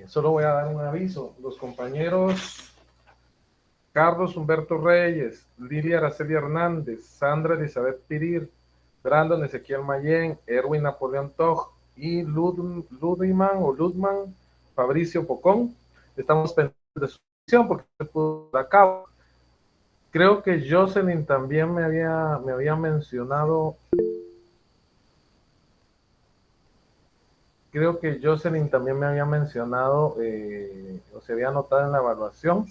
Solo voy a dar un aviso. Los compañeros Carlos Humberto Reyes, Lilia Araceli Hernández, Sandra Elizabeth Pirir, Brandon Ezequiel Mayén, Erwin Napoleón Toj y Ludman Fabricio Pocón. Estamos pendientes de su decisión porque se pudo dar a cabo. Creo que Jocelyn también me había mencionado. Creo que Jocelyn también me había mencionado, o se había anotado en la evaluación,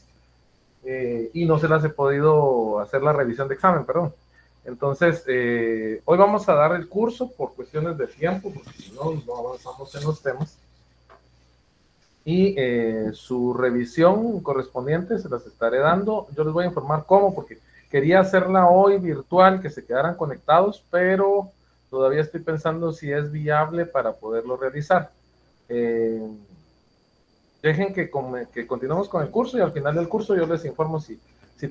y no se las he podido hacer la revisión de examen, perdón. Entonces, hoy vamos a dar el curso por cuestiones de tiempo, porque si no, no avanzamos en los temas. Y su revisión correspondiente se las estaré dando. Yo les voy a informar cómo, porque quería hacerla hoy virtual, que se quedaran conectados, pero todavía estoy pensando si es viable para poderlo realizar. Dejen que continuemos con el curso y al final del curso yo les informo si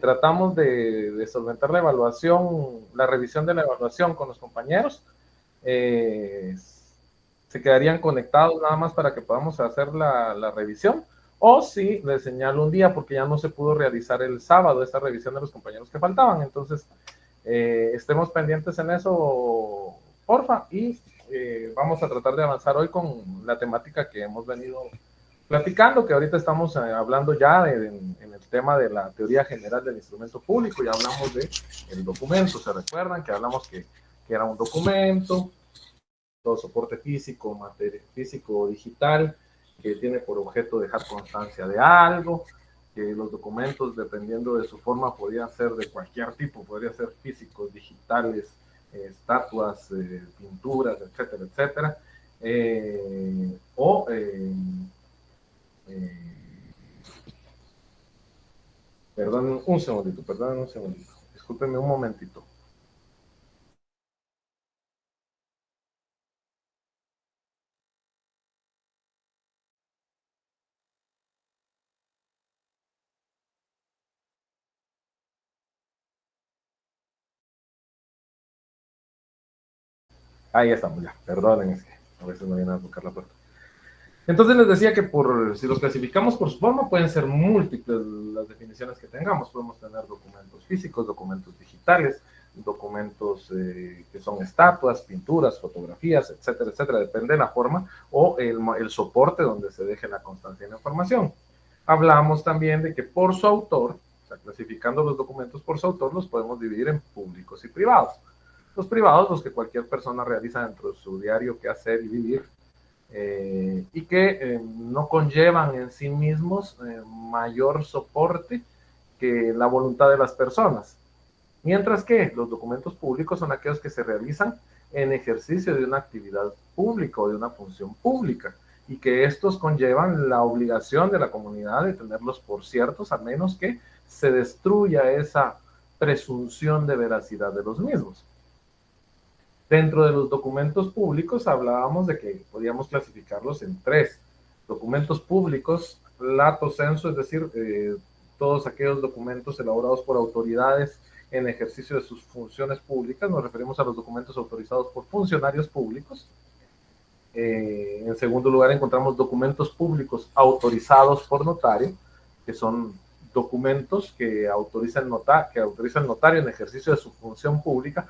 tratamos de solventar la evaluación, la revisión de la evaluación con los compañeros. Se quedarían conectados nada más para que podamos hacer la revisión, o si les señalo un día porque ya no se pudo realizar el sábado esta revisión de los compañeros que faltaban. Entonces, estemos pendientes en eso, porfa, y vamos a tratar de avanzar hoy con la temática que hemos venido platicando, que ahorita estamos hablando ya en el tema de la teoría general del instrumento público. Ya hablamos de el documento, ¿se recuerdan? Que hablamos que era un documento, todo soporte físico, materia físico o digital, que tiene por objeto dejar constancia de algo, que los documentos, dependiendo de su forma, podrían ser de cualquier tipo, podrían ser físicos, digitales, estatuas, pinturas, etcétera, etcétera, Perdón un segundito, discúlpenme un momentito. Ahí estamos ya, perdonen, es que a veces no vienen a tocar la puerta. Entonces les decía que si los clasificamos por su forma, pueden ser múltiples las definiciones que tengamos. Podemos tener documentos físicos, documentos digitales, documentos que son estatuas, pinturas, fotografías, etcétera, etcétera. Depende de la forma o el soporte donde se deje la constancia de la información. Hablamos también de que por su autor, o sea, clasificando los documentos por su autor, los podemos dividir en públicos y privados. Los privados, los que cualquier persona realiza dentro de su diario quehacer y vivir, y que no conllevan en sí mismos mayor soporte que la voluntad de las personas. Mientras que los documentos públicos son aquellos que se realizan en ejercicio de una actividad pública o de una función pública, y que estos conllevan la obligación de la comunidad de tenerlos por ciertos, a menos que se destruya esa presunción de veracidad de los mismos. Dentro de los documentos públicos hablábamos de que podíamos clasificarlos en tres: documentos públicos, lato sensu, es decir, todos aquellos documentos elaborados por autoridades en ejercicio de sus funciones públicas. Nos referimos a los documentos autorizados por funcionarios públicos. En segundo lugar encontramos documentos públicos autorizados por notario, que son documentos que autoriza el notario en ejercicio de su función pública,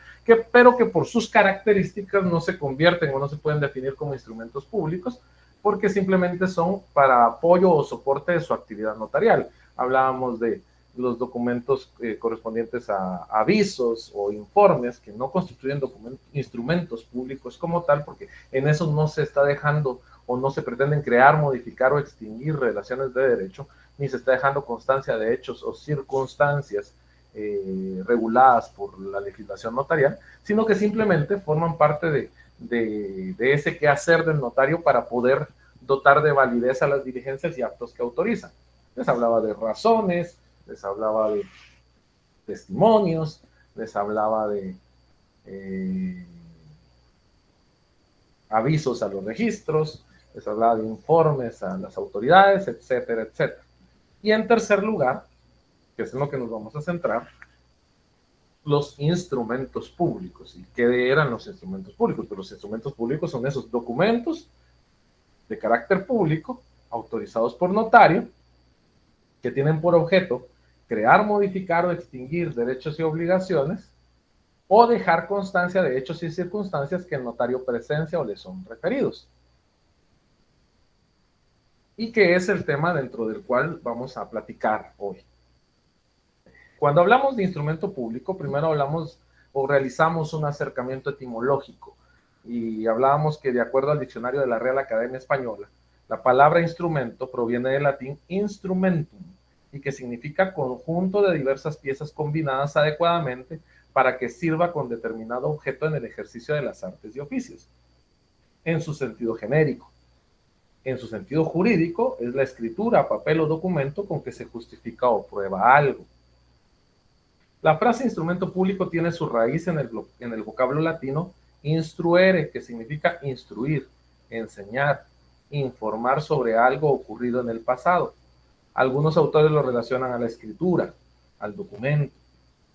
pero que por sus características no se convierten o no se pueden definir como instrumentos públicos, porque simplemente son para apoyo o soporte de su actividad notarial. Hablábamos de los documentos correspondientes a avisos o informes, que no constituyen instrumentos públicos como tal, porque en eso no se está dejando o no se pretenden crear, modificar o extinguir relaciones de derecho, ni se está dejando constancia de hechos o circunstancias reguladas por la legislación notarial, sino que simplemente forman parte de ese quehacer del notario para poder dotar de validez a las diligencias y actos que autorizan. Les hablaba de razones, les hablaba de testimonios, les hablaba de avisos a los registros, les hablaba de informes a las autoridades, etcétera, etcétera. Y en tercer lugar, que es en lo que nos vamos a centrar, los instrumentos públicos. ¿Y qué eran los instrumentos públicos? Pues los instrumentos públicos son esos documentos de carácter público autorizados por notario, que tienen por objeto crear, modificar o extinguir derechos y obligaciones, o dejar constancia de hechos y circunstancias que el notario presencia o le son referidos. Y que es el tema dentro del cual vamos a platicar hoy. Cuando hablamos de instrumento público, primero hablamos o realizamos un acercamiento etimológico, y hablábamos que de acuerdo al diccionario de la Real Academia Española, la palabra instrumento proviene del latín instrumentum, y que significa conjunto de diversas piezas combinadas adecuadamente para que sirva con determinado objeto en el ejercicio de las artes y oficios, en su sentido genérico. En su sentido jurídico, es la escritura, papel o documento con que se justifica o prueba algo. La frase instrumento público tiene su raíz en el vocablo latino instruere, que significa instruir, enseñar, informar sobre algo ocurrido en el pasado. Algunos autores lo relacionan a la escritura, al documento,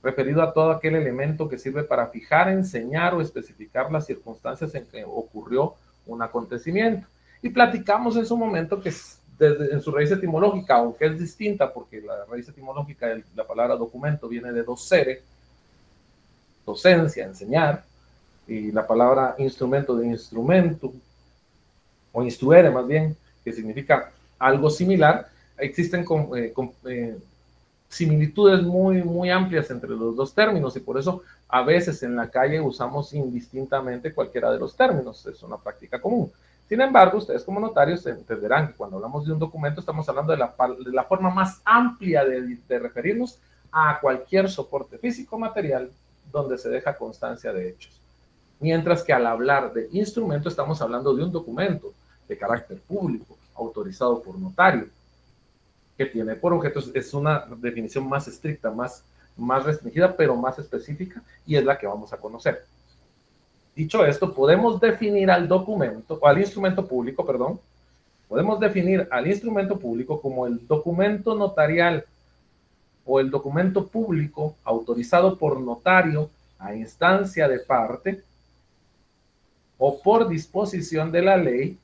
referido a todo aquel elemento que sirve para fijar, enseñar o especificar las circunstancias en que ocurrió un acontecimiento. Y platicamos en su momento que en su raíz etimológica, aunque es distinta, porque la raíz etimológica de la palabra documento viene de docere, docencia, enseñar, y la palabra instrumento de instrumento, o instruere más bien, que significa algo similar. Existen similitudes muy amplias entre los dos términos, y por eso a veces en la calle usamos indistintamente cualquiera de los términos. Es una práctica común. Sin embargo, ustedes como notarios entenderán que cuando hablamos de un documento estamos hablando de la forma más amplia de referirnos a cualquier soporte físico material donde se deja constancia de hechos. Mientras que al hablar de instrumento estamos hablando de un documento de carácter público, autorizado por notario, que tiene por objeto, es una definición más estricta, más restringida, pero más específica, y es la que vamos a conocer. Dicho esto, podemos definir al instrumento público, podemos definir al instrumento público como el documento notarial o el documento público autorizado por notario a instancia de parte o por disposición de la ley.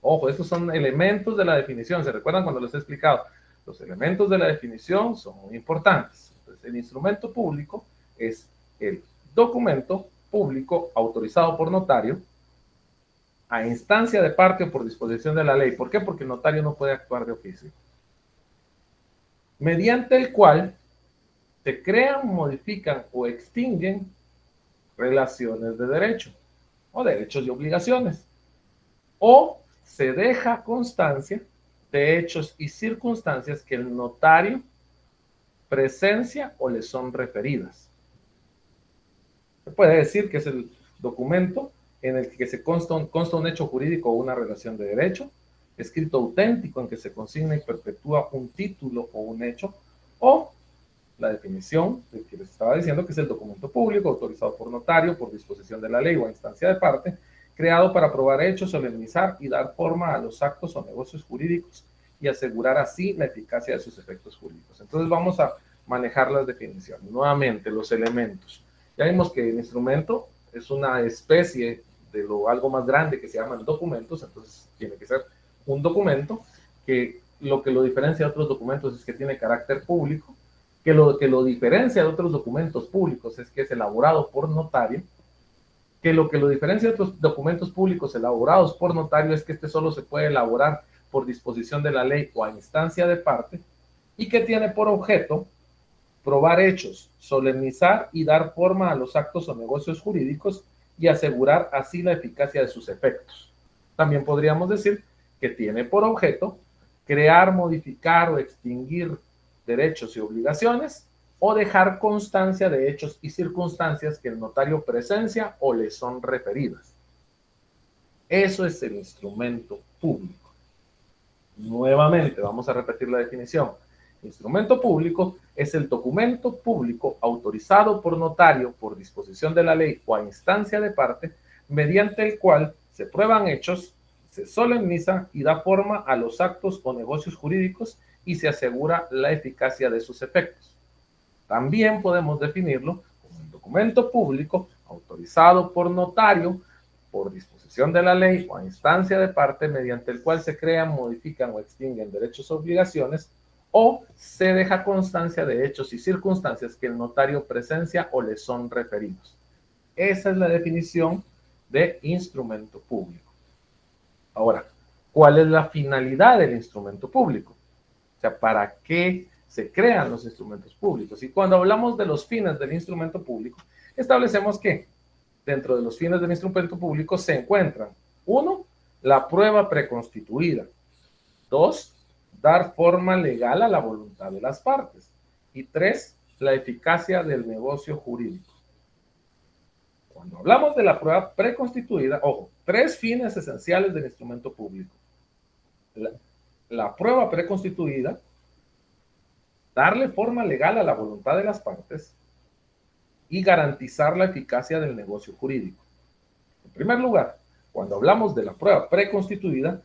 Ojo, estos son elementos de la definición. ¿Se recuerdan cuando les he explicado? Los elementos de la definición son muy importantes. Entonces, el instrumento público es el documento público autorizado por notario a instancia de parte o por disposición de la ley. ¿Por qué? Porque el notario no puede actuar de oficio. Mediante el cual se crean, modifican o extinguen relaciones de derecho o derechos y obligaciones, o se deja constancia de hechos y circunstancias que el notario presencia o le son referidas. Se puede decir que es el documento en el que se consta un hecho jurídico o una relación de derecho, escrito auténtico en que se consigna y perpetúa un título o un hecho, o la definición de que les estaba diciendo, que es el documento público autorizado por notario, por disposición de la ley o a instancia de parte, creado para probar hechos, solemnizar y dar forma a los actos o negocios jurídicos y asegurar así la eficacia de sus efectos jurídicos. Entonces vamos a manejar las definiciones. Nuevamente, los elementos. Ya vimos que el instrumento es una especie de algo más grande que se llaman documentos, entonces tiene que ser un documento que lo diferencia de otros documentos es que tiene carácter público, que lo diferencia de otros documentos públicos es que es elaborado por notario, que lo diferencia de otros documentos públicos elaborados por notario es que este solo se puede elaborar por disposición de la ley o a instancia de parte, y que tiene por objeto probar hechos, solemnizar y dar forma a los actos o negocios jurídicos y asegurar así la eficacia de sus efectos. También podríamos decir que tiene por objeto crear, modificar o extinguir derechos y obligaciones, o dejar constancia de hechos y circunstancias que el notario presencia o le son referidas. Eso es el instrumento público. Nuevamente, vamos a repetir la definición. Instrumento público es el documento público autorizado por notario por disposición de la ley o a instancia de parte, mediante el cual se prueban hechos, se solemniza y da forma a los actos o negocios jurídicos y se asegura la eficacia de sus efectos. También podemos definirlo como un documento público autorizado por notario por disposición disposición de la ley o a instancia de parte mediante el cual se crean, modifican o extinguen derechos o obligaciones, o se deja constancia de hechos y circunstancias que el notario presencia o le son referidos. Esa es la definición de instrumento público. Ahora, ¿cuál es la finalidad del instrumento público? O sea, ¿para qué se crean los instrumentos públicos? Y cuando hablamos de los fines del instrumento público, establecemos que dentro de los fines del instrumento público se encuentran: 1, la prueba preconstituida; 2, dar forma legal a la voluntad de las partes; y 3, la eficacia del negocio jurídico. Cuando hablamos de la prueba preconstituida, ojo, 3 fines esenciales del instrumento público. La prueba preconstituida, darle forma legal a la voluntad de las partes y garantizar la eficacia del negocio jurídico. En primer lugar, cuando hablamos de la prueba preconstituida,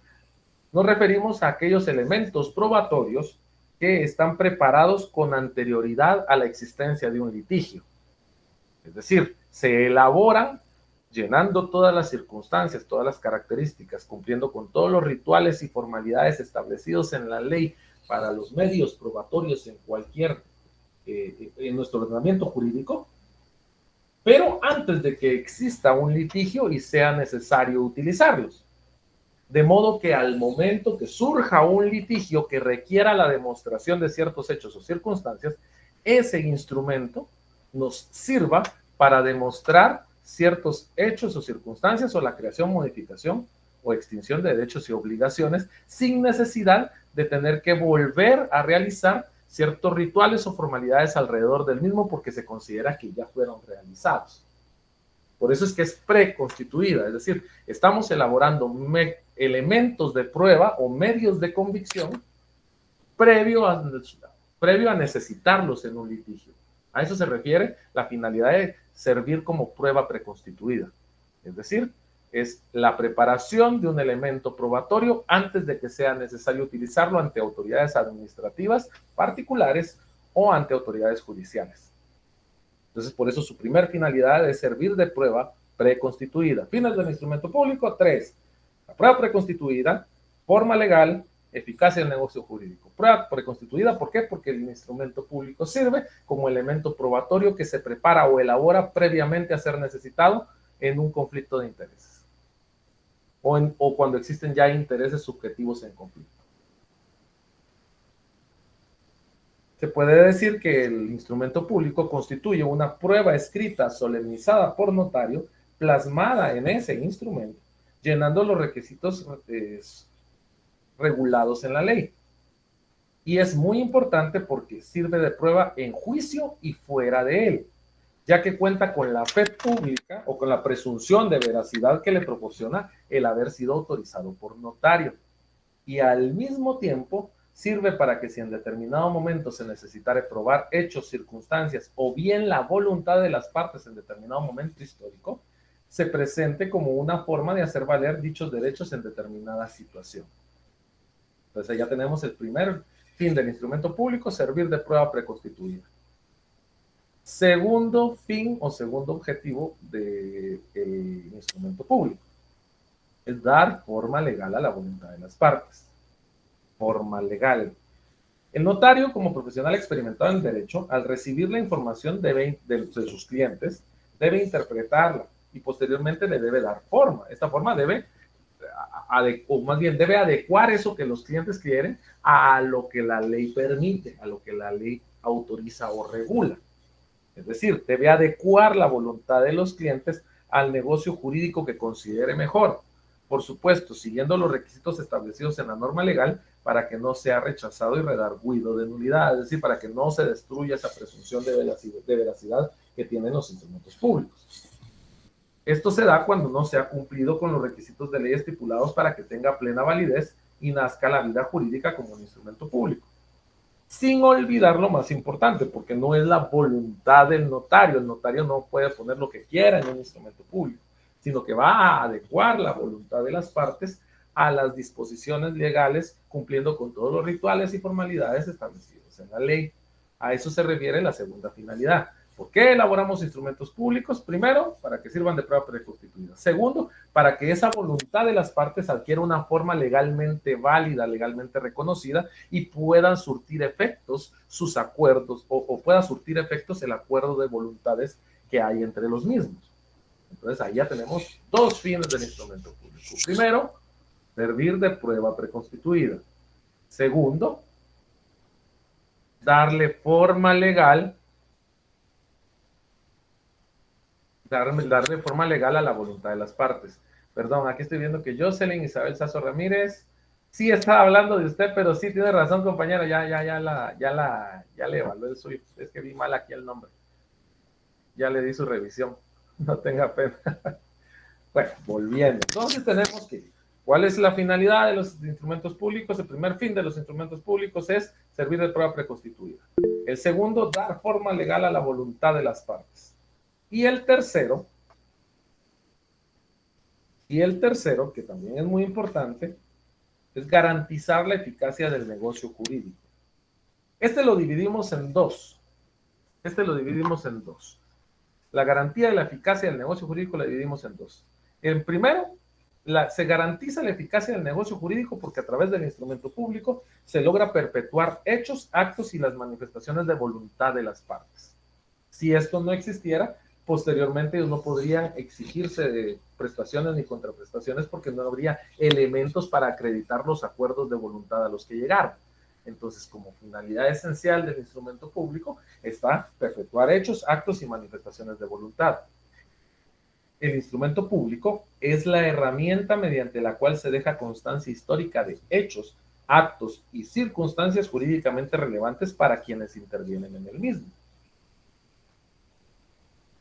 nos referimos a aquellos elementos probatorios que están preparados con anterioridad a la existencia de un litigio. Es decir, se elaboran llenando todas las circunstancias, todas las características, cumpliendo con todos los rituales y formalidades establecidos en la ley para los medios probatorios en nuestro ordenamiento jurídico, pero antes de que exista un litigio y sea necesario utilizarlos. De modo que al momento que surja un litigio que requiera la demostración de ciertos hechos o circunstancias, ese instrumento nos sirva para demostrar ciertos hechos o circunstancias o la creación, modificación o extinción de derechos y obligaciones sin necesidad de tener que volver a realizar ciertos rituales o formalidades alrededor del mismo porque se considera que ya fueron realizados. Por eso es que es preconstituida, es decir, estamos elaborando elementos de prueba o medios de convicción previo a necesitarlos en un litigio. A eso se refiere la finalidad de servir como prueba preconstituida. Es decir, es la preparación de un elemento probatorio antes de que sea necesario utilizarlo ante autoridades administrativas particulares o ante autoridades judiciales. Entonces, por eso su primer finalidad es servir de prueba preconstituida. Fines del instrumento público: 3. La prueba preconstituida, forma legal, eficacia del negocio jurídico. Prueba preconstituida, ¿por qué? Porque el instrumento público sirve como elemento probatorio que se prepara o elabora previamente a ser necesitado en un conflicto de intereses. O cuando existen ya intereses subjetivos en conflicto. Se puede decir que el instrumento público constituye una prueba escrita solemnizada por notario, plasmada en ese instrumento, llenando los requisitos regulados en la ley. Y es muy importante porque sirve de prueba en juicio y fuera de él, ya que cuenta con la fe pública o con la presunción de veracidad que le proporciona el haber sido autorizado por notario. Y al mismo tiempo sirve para que si en determinado momento se necesitare probar hechos, circunstancias o bien la voluntad de las partes en determinado momento histórico, se presente como una forma de hacer valer dichos derechos en determinada situación. Entonces ya tenemos el primer fin del instrumento público: servir de prueba preconstituida. Segundo fin o segundo objetivo del instrumento público es dar forma legal a la voluntad de las partes. Forma legal. El notario, como profesional experimentado en derecho, al recibir la información de sus clientes, debe interpretarla y posteriormente le debe dar forma. Esta forma debe adecuar eso que los clientes quieren a lo que la ley permite, a lo que la ley autoriza o regula. Es decir, debe adecuar la voluntad de los clientes al negocio jurídico que considere mejor. Por supuesto, siguiendo los requisitos establecidos en la norma legal para que no sea rechazado y redarguido de nulidad, es decir, para que no se destruya esa presunción de veracidad que tienen los instrumentos públicos. Esto se da cuando no se ha cumplido con los requisitos de ley estipulados para que tenga plena validez y nazca la vida jurídica como un instrumento público. Sin olvidar lo más importante, porque no es la voluntad del notario. El notario no puede poner lo que quiera en un instrumento público, sino que va a adecuar la voluntad de las partes a las disposiciones legales, cumpliendo con todos los rituales y formalidades establecidos en la ley. A eso se refiere la segunda finalidad. ¿Por qué elaboramos instrumentos públicos? Primero, para que sirvan de prueba preconstituida. Segundo, para que esa voluntad de las partes adquiera una forma legalmente válida, legalmente reconocida, y puedan surtir efectos sus acuerdos, o pueda surtir efectos el acuerdo de voluntades que hay entre los mismos. Entonces ahí ya tenemos dos fines del instrumento público. Primero, servir de prueba preconstituida. Segundo, darle forma legal, darle forma legal a la voluntad de las partes. Perdón, aquí estoy viendo que Jocelyn Isabel Sazo Ramírez sí estaba hablando de usted, pero sí tiene razón, compañera, ya le evalué el suyo. Es que vi mal aquí el nombre. Ya le di su revisión. No tenga pena. Bueno, volviendo. Entonces tenemos que, ¿cuál es la finalidad de los instrumentos públicos? El primer fin de los instrumentos públicos es servir de prueba preconstituida. El segundo, dar forma legal a la voluntad de las partes. Y el tercero, que también es muy importante, es garantizar la eficacia del negocio jurídico. Este lo dividimos en dos. La garantía de la eficacia del negocio jurídico la dividimos en dos. En primero, se garantiza la eficacia del negocio jurídico porque a través del instrumento público se logra perpetuar hechos, actos y las manifestaciones de voluntad de las partes. Si esto no existiera, posteriormente ellos no podrían exigirse de prestaciones ni contraprestaciones porque no habría elementos para acreditar los acuerdos de voluntad a los que llegaron. Entonces, como finalidad esencial del instrumento público está perpetuar hechos, actos y manifestaciones de voluntad. El instrumento público es la herramienta mediante la cual se deja constancia histórica de hechos, actos y circunstancias jurídicamente relevantes para quienes intervienen en el mismo.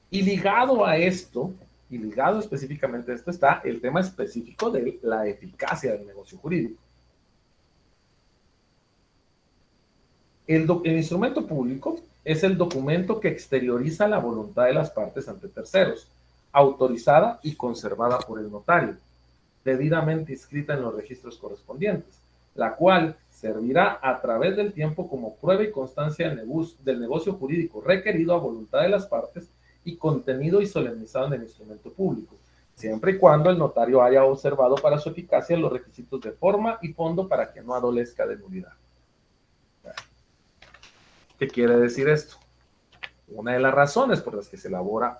Y ligado a esto, y ligado específicamente a esto, está el tema específico de la eficacia del negocio jurídico. El instrumento público es el documento que exterioriza la voluntad de las partes ante terceros, autorizada y conservada por el notario, debidamente inscrita en los registros correspondientes, la cual servirá a través del tiempo como prueba y constancia del negocio jurídico requerido a voluntad de las partes y contenido y solemnizado en el instrumento público, siempre y cuando el notario haya observado para su eficacia los requisitos de forma y fondo para que no adolezca de nulidad. ¿Qué quiere decir esto? Una de las razones por las que se elabora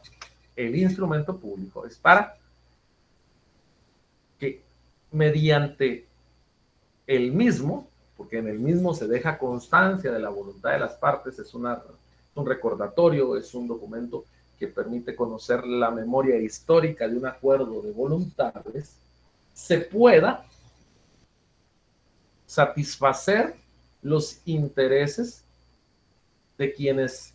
el instrumento público es para que mediante el mismo, porque en el mismo se deja constancia de la voluntad de las partes, es un recordatorio, es un documento que permite conocer la memoria histórica de un acuerdo de voluntades, se pueda satisfacer los intereses de quienes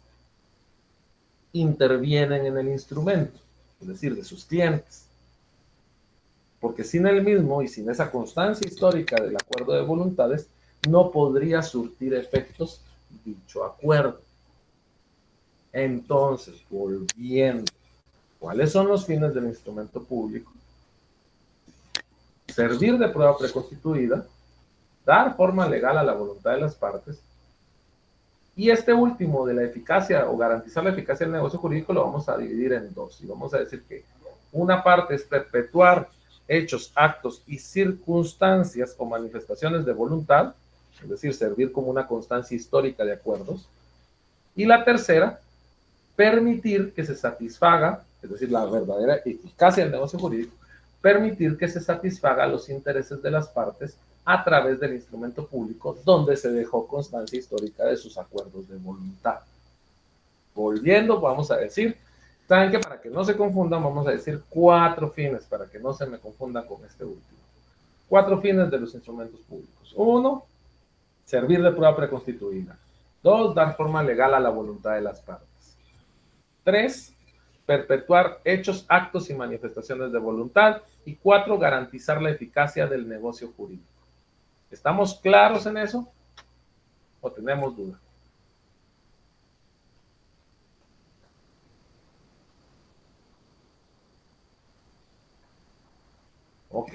intervienen en el instrumento, es decir, de sus clientes. Porque sin el mismo y sin esa constancia histórica del acuerdo de voluntades, no podría surtir efectos dicho acuerdo. Entonces, volviendo, ¿cuáles son los fines del instrumento público? Servir de prueba preconstituida, dar forma legal a la voluntad de las partes, y este último de la eficacia o garantizar la eficacia del negocio jurídico lo vamos a dividir en dos. Y vamos a decir que una parte es perpetuar hechos, actos y circunstancias o manifestaciones de voluntad, es decir, servir como una constancia histórica de acuerdos. Y la tercera, permitir que se satisfaga, es decir, la verdadera eficacia del negocio jurídico, permitir que se satisfaga los intereses de las partes a través del instrumento público donde se dejó constancia histórica de sus acuerdos de voluntad. Volviendo, vamos a decir, saben que para que no se confundan, vamos a decir 4 fines, para que no se me confundan con este último. 4 fines de los instrumentos públicos. 1, servir de prueba preconstituida. 2, dar forma legal a la voluntad de las partes. 3, perpetuar hechos, actos y manifestaciones de voluntad. Y 4, garantizar la eficacia del negocio jurídico. ¿Estamos claros en eso? ¿O tenemos duda? Ok.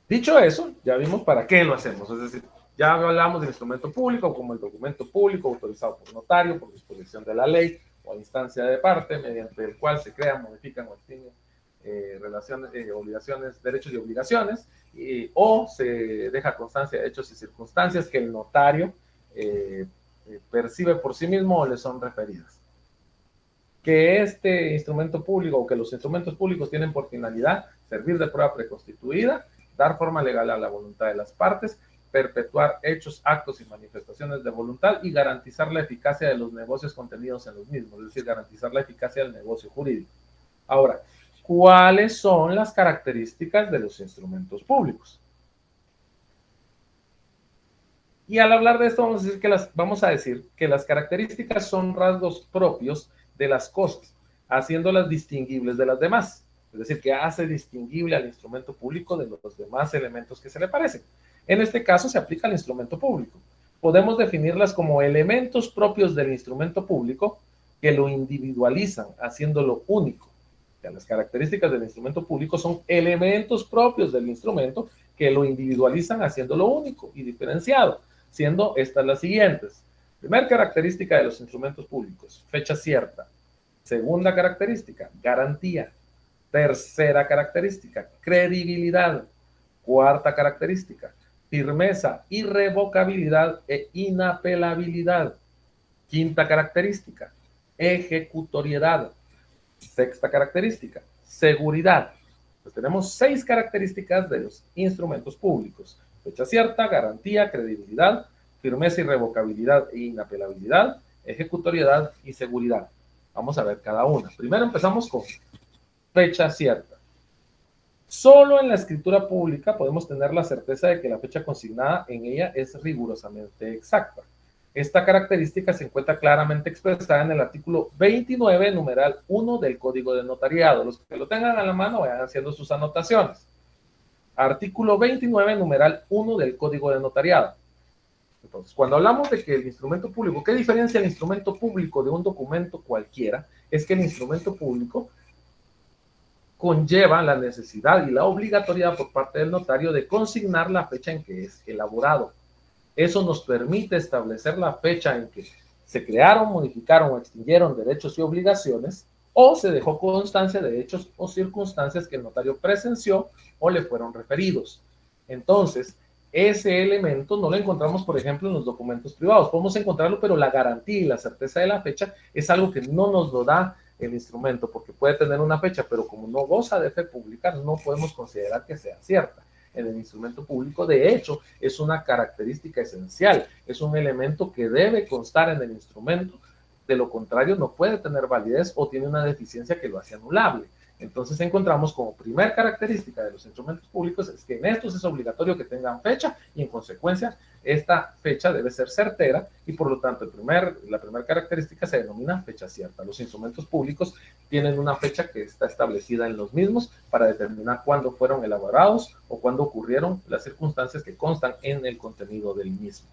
Dicho eso, ya vimos para qué lo hacemos. Es decir, ya hablamos del instrumento público como el documento público autorizado por notario, por disposición de la ley o a instancia de parte, mediante el cual se crean, modifican o extinguen obligaciones, derechos y obligaciones, o se deja constancia de hechos y circunstancias que el notario percibe por sí mismo o le son referidas. Que este instrumento público o que los instrumentos públicos tienen por finalidad servir de prueba preconstituida, dar forma legal a la voluntad de las partes, perpetuar hechos, actos y manifestaciones de voluntad y garantizar la eficacia de los negocios contenidos en los mismos, es decir, garantizar la eficacia del negocio jurídico. Ahora, ¿cuáles son las características de los instrumentos públicos? Y al hablar de esto vamos a decir que las características son rasgos propios de las cosas, haciéndolas distinguibles de las demás. Es decir, que hace distinguible al instrumento público de los demás elementos que se le parecen. En este caso se aplica al instrumento público. Podemos definirlas como elementos propios del instrumento público que lo individualizan, haciéndolo único. O sea, las características del instrumento público son elementos propios del instrumento que lo individualizan, haciéndolo único y diferenciado, siendo estas las siguientes. Primera característica de los instrumentos públicos, fecha cierta. Segunda característica, garantía. Tercera característica, credibilidad. Cuarta característica, firmeza, irrevocabilidad e inapelabilidad. Quinta característica, ejecutoriedad. Sexta característica, seguridad. Pues tenemos 6 características de los instrumentos públicos. Fecha cierta, garantía, credibilidad, firmeza, irrevocabilidad e inapelabilidad, ejecutoriedad y seguridad. Vamos a ver cada una. Primero empezamos con fecha cierta. Solo en la escritura pública podemos tener la certeza de que la fecha consignada en ella es rigurosamente exacta. Esta característica se encuentra claramente expresada en el artículo 29, numeral 1 del Código de Notariado. Los que lo tengan a la mano vayan haciendo sus anotaciones. Artículo 29, numeral 1 del Código de Notariado. Entonces, cuando hablamos de que el instrumento público, ¿qué diferencia el instrumento público de un documento cualquiera? Es que el instrumento público conlleva la necesidad y la obligatoriedad por parte del notario de consignar la fecha en que es elaborado. Eso nos permite establecer la fecha en que se crearon, modificaron o extinguieron derechos y obligaciones, o se dejó constancia de hechos o circunstancias que el notario presenció o le fueron referidos. Entonces, ese elemento no lo encontramos, por ejemplo, en los documentos privados. Podemos encontrarlo, pero la garantía y la certeza de la fecha es algo que no nos lo da el instrumento, porque puede tener una fecha, pero como no goza de fe pública, no podemos considerar que sea cierta. En el instrumento público, de hecho, es una característica esencial, es un elemento que debe constar en el instrumento, de lo contrario no puede tener validez o tiene una deficiencia que lo hace anulable. Entonces encontramos como primera característica de los instrumentos públicos es que en estos es obligatorio que tengan fecha y en consecuencia esta fecha debe ser certera y por lo tanto la primera característica se denomina fecha cierta. Los instrumentos públicos tienen una fecha que está establecida en los mismos para determinar cuándo fueron elaborados o cuándo ocurrieron las circunstancias que constan en el contenido del mismo.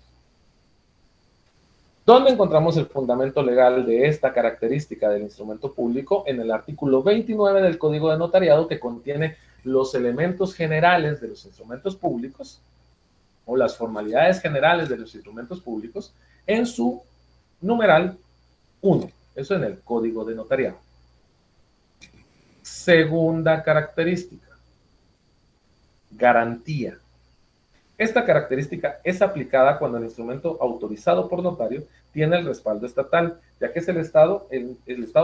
¿Dónde encontramos el fundamento legal de esta característica del instrumento público? En el artículo 29 del Código de Notariado, que contiene los elementos generales de los instrumentos públicos o las formalidades generales de los instrumentos públicos en su numeral 1. Eso en el Código de Notariado. Segunda característica, garantía. Esta característica es aplicada cuando el instrumento autorizado por notario tiene el respaldo estatal, ya que es el Estado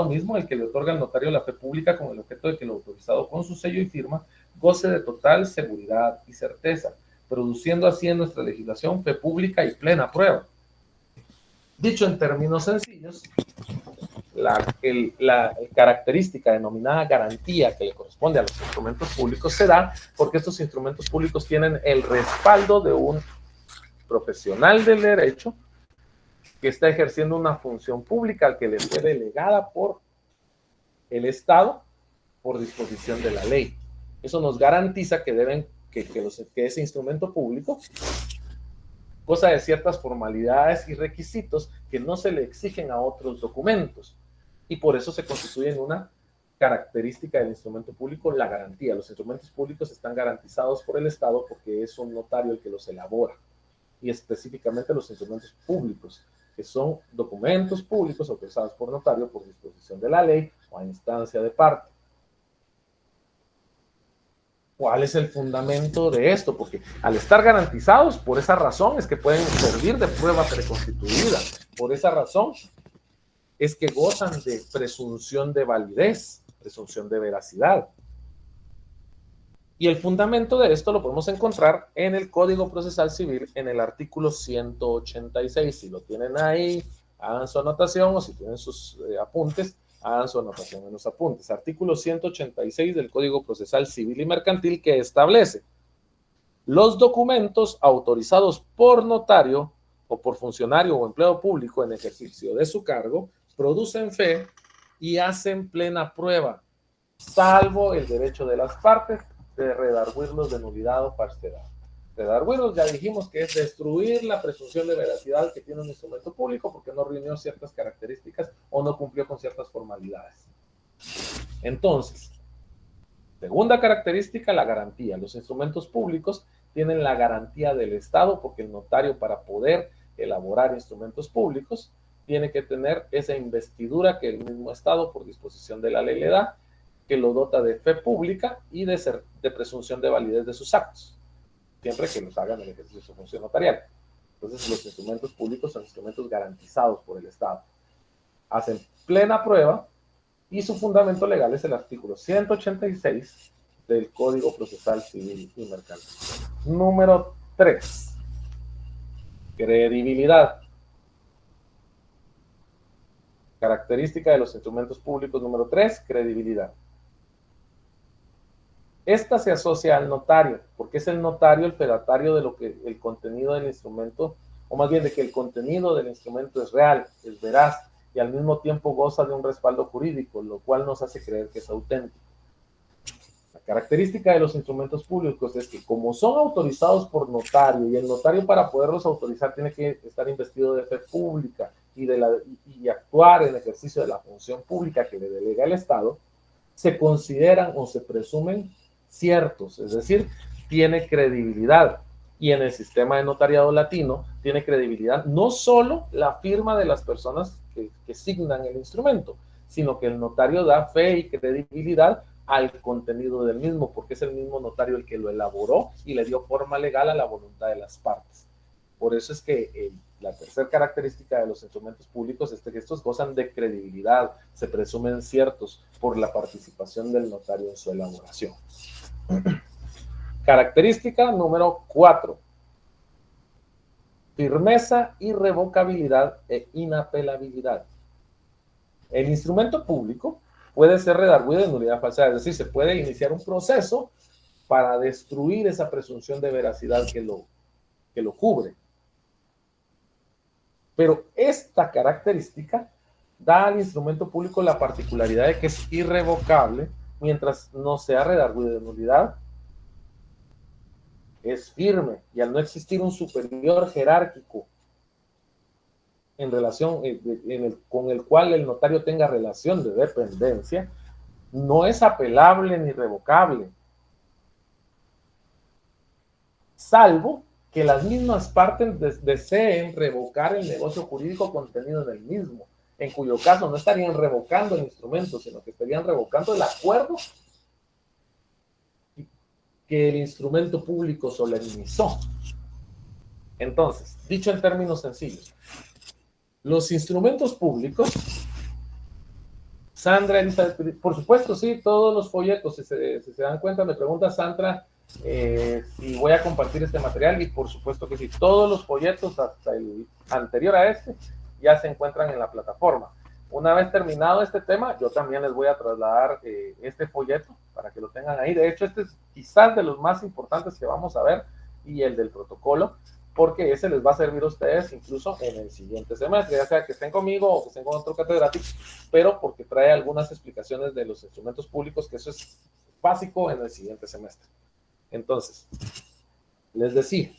mismo el que le otorga al notario la fe pública con el objeto de que el autorizado con su sello y firma goce de total seguridad y certeza, produciendo así en nuestra legislación fe pública y plena prueba. Dicho en términos sencillos, la característica denominada garantía que le corresponde a los instrumentos públicos se da porque estos instrumentos públicos tienen el respaldo de un profesional del derecho que está ejerciendo una función pública al que le fue delegada por el Estado por disposición de la ley. Eso nos garantiza que ese instrumento público goza de ciertas formalidades y requisitos que no se le exigen a otros documentos. Y por eso se constituye en una característica del instrumento público la garantía. Los instrumentos públicos están garantizados por el Estado porque es un notario el que los elabora. Y específicamente los instrumentos públicos, que son documentos públicos autorizados por notario por disposición de la ley o a instancia de parte. ¿Cuál es el fundamento de esto? Porque al estar garantizados, por esa razón es que pueden servir de prueba preconstituida. Por esa razón es que gozan de presunción de validez, presunción de veracidad. Y el fundamento de esto lo podemos encontrar en el Código Procesal Civil, en el artículo 186. Si lo tienen ahí, hagan su anotación, o si tienen sus apuntes, hagan su anotación en los apuntes. Artículo 186 del Código Procesal Civil y Mercantil, que establece: los documentos autorizados por notario o por funcionario o empleado público en ejercicio de su cargo producen fe y hacen plena prueba, salvo el derecho de las partes de redarguirlos de nulidad o falsedad. Redarguirlos, ya dijimos que es destruir la presunción de veracidad que tiene un instrumento público porque no reunió ciertas características o no cumplió con ciertas formalidades. Entonces, segunda característica, la garantía. Los instrumentos públicos tienen la garantía del Estado porque el notario, para poder elaborar instrumentos públicos, tiene que tener esa investidura que el mismo Estado, por disposición de la ley, le da, que lo dota de fe pública y de presunción de validez de sus actos, siempre que los hagan en el ejercicio de su función notarial. Entonces, los instrumentos públicos son instrumentos garantizados por el Estado. Hacen plena prueba y su fundamento legal es el artículo 186 del Código Procesal Civil y Mercantil. Número 3. Credibilidad. Característica de los instrumentos públicos número 3, credibilidad. Esta se asocia al notario, porque es el notario el fedatario de lo que el contenido del instrumento, o más bien de que el contenido del instrumento es real, es veraz, y al mismo tiempo goza de un respaldo jurídico, lo cual nos hace creer que es auténtico. La característica de los instrumentos públicos es que, como son autorizados por notario, y el notario, para poderlos autorizar, tiene que estar investido de fe pública y actuar en ejercicio de la función pública que le delega el Estado, se consideran o se presumen ciertos, es decir, tiene credibilidad. Y en el sistema de notariado latino tiene credibilidad no solo la firma de las personas que signan el instrumento, sino que el notario da fe y credibilidad al contenido del mismo, porque es el mismo notario el que lo elaboró y le dio forma legal a la voluntad de las partes. Por eso es que la tercera característica de los instrumentos públicos es que estos gozan de credibilidad, se presumen ciertos por la participación del notario en su elaboración. Característica número 4. Firmeza, irrevocabilidad e inapelabilidad. El instrumento público puede ser redarguido de nulidad falsa, es decir, se puede iniciar un proceso para destruir esa presunción de veracidad que lo cubre. Pero esta característica da al instrumento público la particularidad de que es irrevocable mientras no sea redarguido de nulidad. Es firme, y al no existir un superior jerárquico en relación con el cual el notario tenga relación de dependencia, no es apelable ni revocable, salvo que las mismas partes deseen revocar el negocio jurídico contenido en el mismo, en cuyo caso no estarían revocando el instrumento, sino que estarían revocando el acuerdo que el instrumento público solemnizó. Entonces, dicho en términos sencillos, los instrumentos públicos, Sandra, Elizabeth, por supuesto, sí, todos los folletos, si se dan cuenta, me pregunta Sandra si voy a compartir este material, y por supuesto que sí, todos los folletos hasta el anterior a este ya se encuentran en la plataforma. Una vez terminado este tema, yo también les voy a trasladar este folleto para que lo tengan ahí. De hecho, este es quizás de los más importantes que vamos a ver, y el del protocolo, porque ese les va a servir a ustedes incluso en el siguiente semestre, ya sea que estén conmigo o que estén con otro catedrático, pero porque trae algunas explicaciones de los instrumentos públicos, que eso es básico en el siguiente semestre. Entonces, les decía,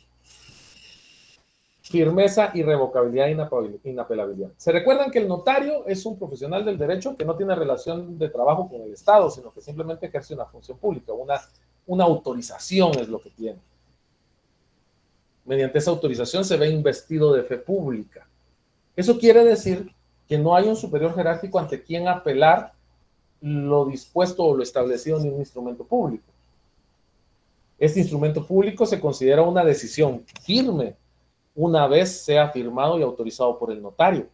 firmeza, irrevocabilidad e inapelabilidad. Se recuerdan que el notario es un profesional del derecho que no tiene relación de trabajo con el Estado, sino que simplemente ejerce una función pública, una autorización es lo que tiene. Mediante esa autorización se ve investido de fe pública. Eso quiere decir que no hay un superior jerárquico ante quien apelar lo dispuesto o lo establecido en un instrumento público. Este instrumento público se considera una decisión firme una vez sea firmado y autorizado por el notario.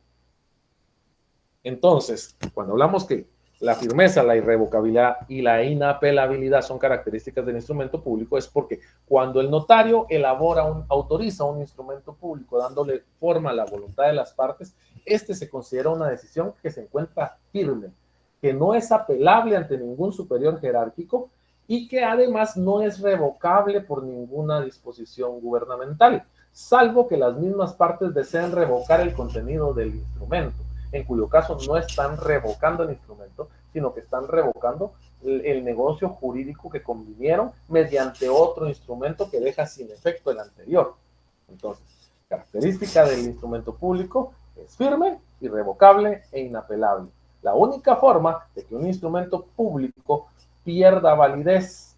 Entonces, cuando hablamos que la firmeza, la irrevocabilidad y la inapelabilidad son características del instrumento público, es porque cuando el notario autoriza un instrumento público dándole forma a la voluntad de las partes, este se considera una decisión que se encuentra firme, que no es apelable ante ningún superior jerárquico y que además no es revocable por ninguna disposición gubernamental, salvo que las mismas partes deseen revocar el contenido del instrumento, en cuyo caso no están revocando el instrumento, sino que están revocando el negocio jurídico que convinieron mediante otro instrumento que deja sin efecto el anterior. Entonces, característica del instrumento público es firme, irrevocable e inapelable. La única forma de que un instrumento público pierda validez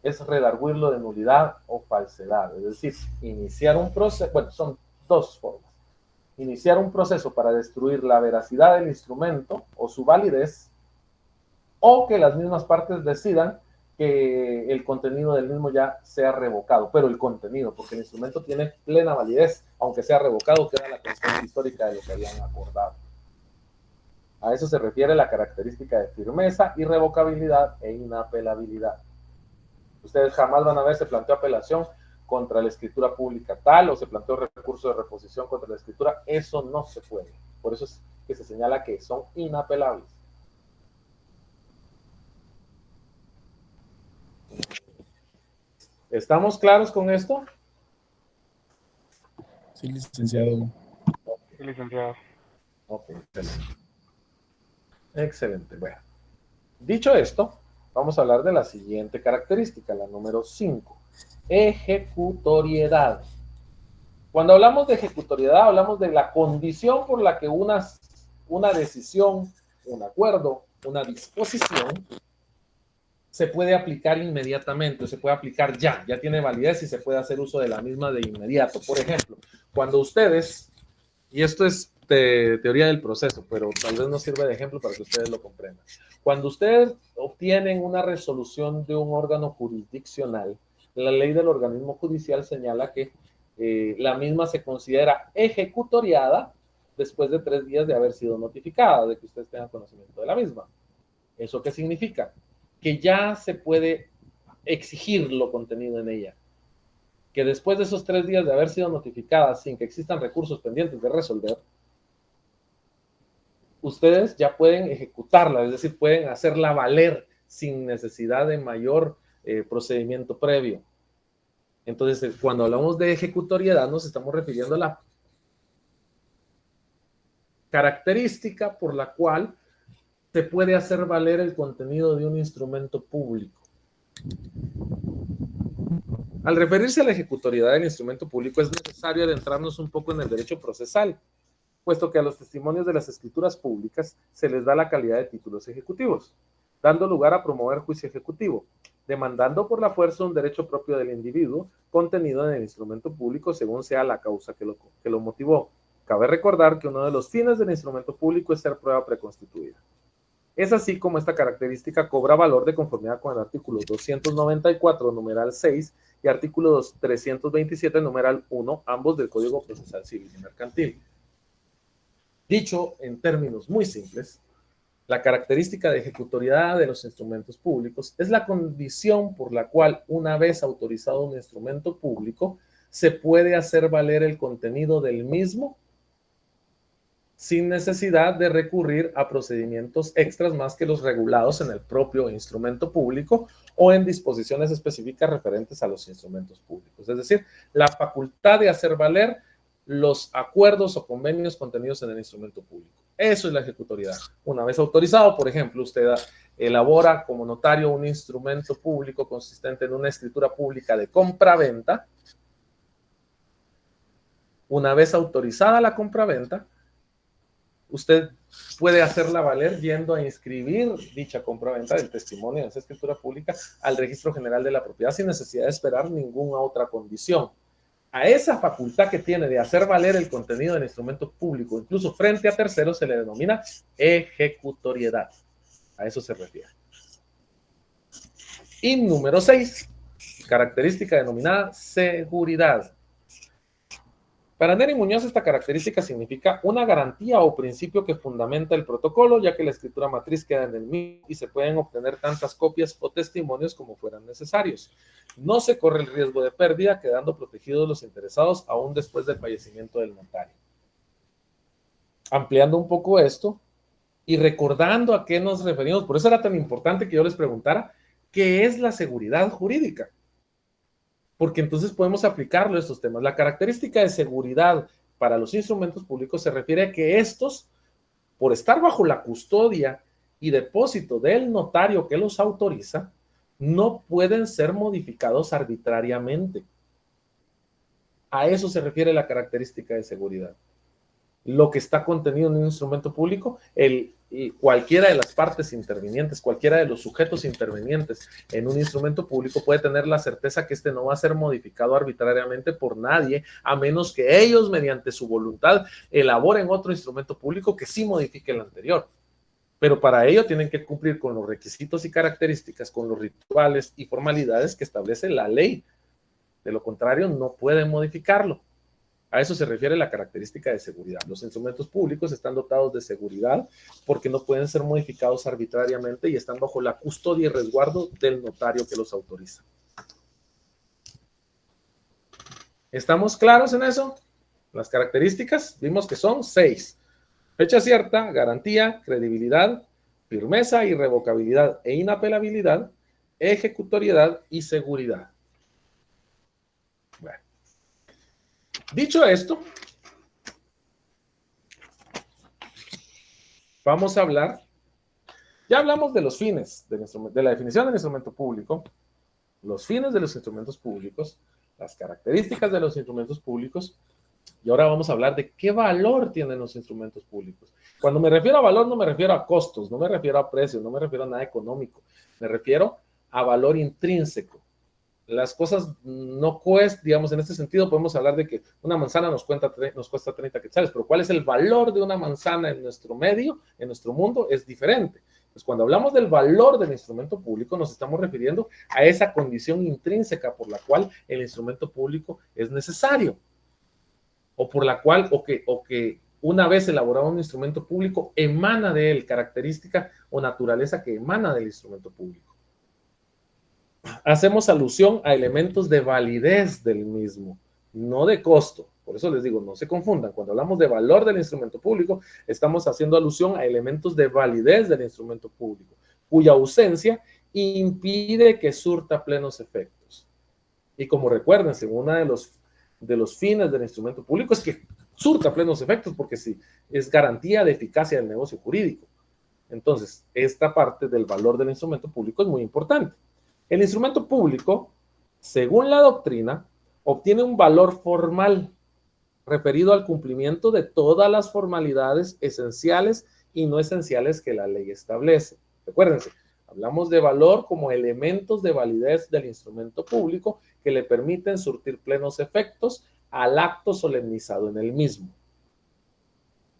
es redarguirlo de nulidad o falsedad, es decir, iniciar un proceso, bueno, son dos formas. Iniciar un proceso para destruir la veracidad del instrumento o su validez, o que las mismas partes decidan que el contenido del mismo ya sea revocado, pero el contenido, porque el instrumento tiene plena validez, aunque sea revocado, queda la constancia histórica de lo que habían acordado. A eso se refiere la característica de firmeza, irrevocabilidad e inapelabilidad. Ustedes jamás van a ver, se planteó apelación contra la escritura pública tal, o se planteó recurso de reposición contra la escritura. Eso no se puede. Por eso es que se señala que son inapelables. ¿Estamos claros con esto? Sí, licenciado. Sí, licenciado. Ok, excelente. Excelente. Bueno, dicho esto, vamos a hablar de la siguiente característica, la número 5. Ejecutoriedad. Cuando hablamos de ejecutoriedad, hablamos de la condición por la que una decisión, un acuerdo, una disposición se puede aplicar inmediatamente, se puede aplicar ya tiene validez y se puede hacer uso de la misma de inmediato. Por ejemplo, cuando ustedes, y esto es de teoría del proceso, pero tal vez nos sirva de ejemplo para que ustedes lo comprendan. Cuando ustedes obtienen una resolución de un órgano jurisdiccional, la ley del organismo judicial señala que la misma se considera ejecutoriada después de 3 días de haber sido notificada, de que ustedes tengan conocimiento de la misma. ¿Eso qué significa? Que ya se puede exigir lo contenido en ella. Que después de esos 3 días de haber sido notificada sin que existan recursos pendientes de resolver, ustedes ya pueden ejecutarla, es decir, pueden hacerla valer sin necesidad de mayor procedimiento previo. Entonces, cuando hablamos de ejecutoriedad, nos estamos refiriendo a la característica por la cual se puede hacer valer el contenido de un instrumento público. Al referirse a la ejecutoriedad del instrumento público, es necesario adentrarnos un poco en el derecho procesal, puesto que a los testimonios de las escrituras públicas se les da la calidad de títulos ejecutivos, dando lugar a promover juicio ejecutivo, demandando por la fuerza un derecho propio del individuo contenido en el instrumento público según sea la causa que lo motivó. Cabe recordar que uno de los fines del instrumento público es ser prueba preconstituida. Es así como esta característica cobra valor de conformidad con el artículo 294, numeral 6, y artículo 327, numeral 1, ambos del Código Procesal Civil y Mercantil. Dicho en términos muy simples, la característica de ejecutoriedad de los instrumentos públicos es la condición por la cual, una vez autorizado un instrumento público, se puede hacer valer el contenido del mismo sin necesidad de recurrir a procedimientos extras más que los regulados en el propio instrumento público o en disposiciones específicas referentes a los instrumentos públicos. Es decir, la facultad de hacer valer los acuerdos o convenios contenidos en el instrumento público. Eso es la ejecutoriedad. Una vez autorizado, por ejemplo, usted elabora como notario un instrumento público consistente en una escritura pública de compra-venta. Una vez autorizada la compra-venta, usted puede hacerla valer yendo a inscribir dicha compra-venta del testimonio de esa escritura pública al Registro General de la Propiedad sin necesidad de esperar ninguna otra condición. A esa facultad que tiene de hacer valer el contenido del instrumento público, incluso frente a terceros, se le denomina ejecutoriedad. A eso se refiere. Y número 6, Característica denominada seguridad. Para Neri Muñoz, esta característica significa una garantía o principio que fundamenta el protocolo, ya que la escritura matriz queda en el mismo y se pueden obtener tantas copias o testimonios como fueran necesarios. No se corre el riesgo de pérdida, quedando protegidos los interesados aún después del fallecimiento del notario. Ampliando un poco esto y recordando a qué nos referimos, por eso era tan importante que yo les preguntara, ¿qué es la seguridad jurídica? Porque entonces podemos aplicarlo a estos temas. La característica de seguridad para los instrumentos públicos se refiere a que estos, por estar bajo la custodia y depósito del notario que los autoriza, no pueden ser modificados arbitrariamente. A eso se refiere la característica de seguridad. Lo que está contenido en un instrumento público, cualquiera de las partes intervinientes, cualquiera de los sujetos intervinientes en un instrumento público puede tener la certeza que este no va a ser modificado arbitrariamente por nadie, a menos que ellos, mediante su voluntad, elaboren otro instrumento público que sí modifique el anterior. Pero para ello tienen que cumplir con los requisitos y características, con los rituales y formalidades que establece la ley. De lo contrario, no pueden modificarlo. A eso se refiere la característica de seguridad. Los instrumentos públicos están dotados de seguridad porque no pueden ser modificados arbitrariamente y están bajo la custodia y resguardo del notario que los autoriza. ¿Estamos claros en eso? Las características, vimos que son 6. Fecha cierta, garantía, credibilidad, firmeza, irrevocabilidad e inapelabilidad, ejecutoriedad y seguridad. Bueno. Dicho esto, vamos a hablar, ya hablamos de los fines de la definición del instrumento público, los fines de los instrumentos públicos, las características de los instrumentos públicos, y ahora vamos a hablar de qué valor tienen los instrumentos públicos. Cuando me refiero a valor, no me refiero a costos, no me refiero a precios, no me refiero a nada económico, me refiero a valor intrínseco. Las cosas no cuestan, digamos, en este sentido podemos hablar de que una manzana nos cuesta 30 quetzales, pero ¿cuál es el valor de una manzana en nuestro medio, en nuestro mundo? Es diferente. Pues cuando hablamos del valor del instrumento público, nos estamos refiriendo a esa condición intrínseca por la cual el instrumento público es necesario, o por la cual, o que una vez elaborado un instrumento público, emana de él característica o naturaleza que emana del instrumento público. Hacemos alusión a elementos de validez del mismo, no de costo. Por eso les digo, no se confundan. Cuando hablamos de valor del instrumento público, estamos haciendo alusión a elementos de validez del instrumento público, cuya ausencia impide que surta plenos efectos. Y como recuérdense, uno de los fines del instrumento público es que surta plenos efectos, porque sí, es garantía de eficacia del negocio jurídico. Entonces, esta parte del valor del instrumento público es muy importante. El instrumento público, según la doctrina, obtiene un valor formal referido al cumplimiento de todas las formalidades esenciales y no esenciales que la ley establece. Recuérdense, hablamos de valor como elementos de validez del instrumento público que le permiten surtir plenos efectos al acto solemnizado en el mismo.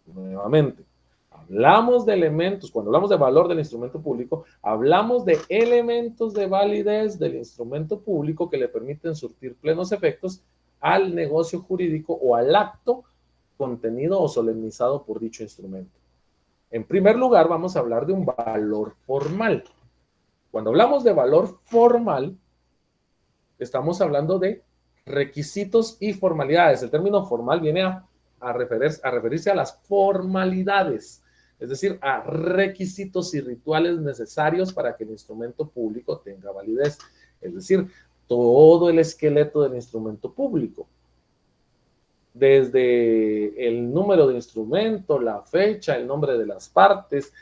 Nuevamente, hablamos de elementos, cuando hablamos de valor del instrumento público, hablamos de elementos de validez del instrumento público que le permiten surtir plenos efectos al negocio jurídico o al acto contenido o solemnizado por dicho instrumento. En primer lugar, vamos a hablar de un valor formal. Cuando hablamos de valor formal, estamos hablando de requisitos y formalidades. El término formal viene a referirse a las formalidades, es decir, a requisitos y rituales necesarios para que el instrumento público tenga validez. Es decir, todo el esqueleto del instrumento público, desde el número de instrumento, la fecha, el nombre de las partes,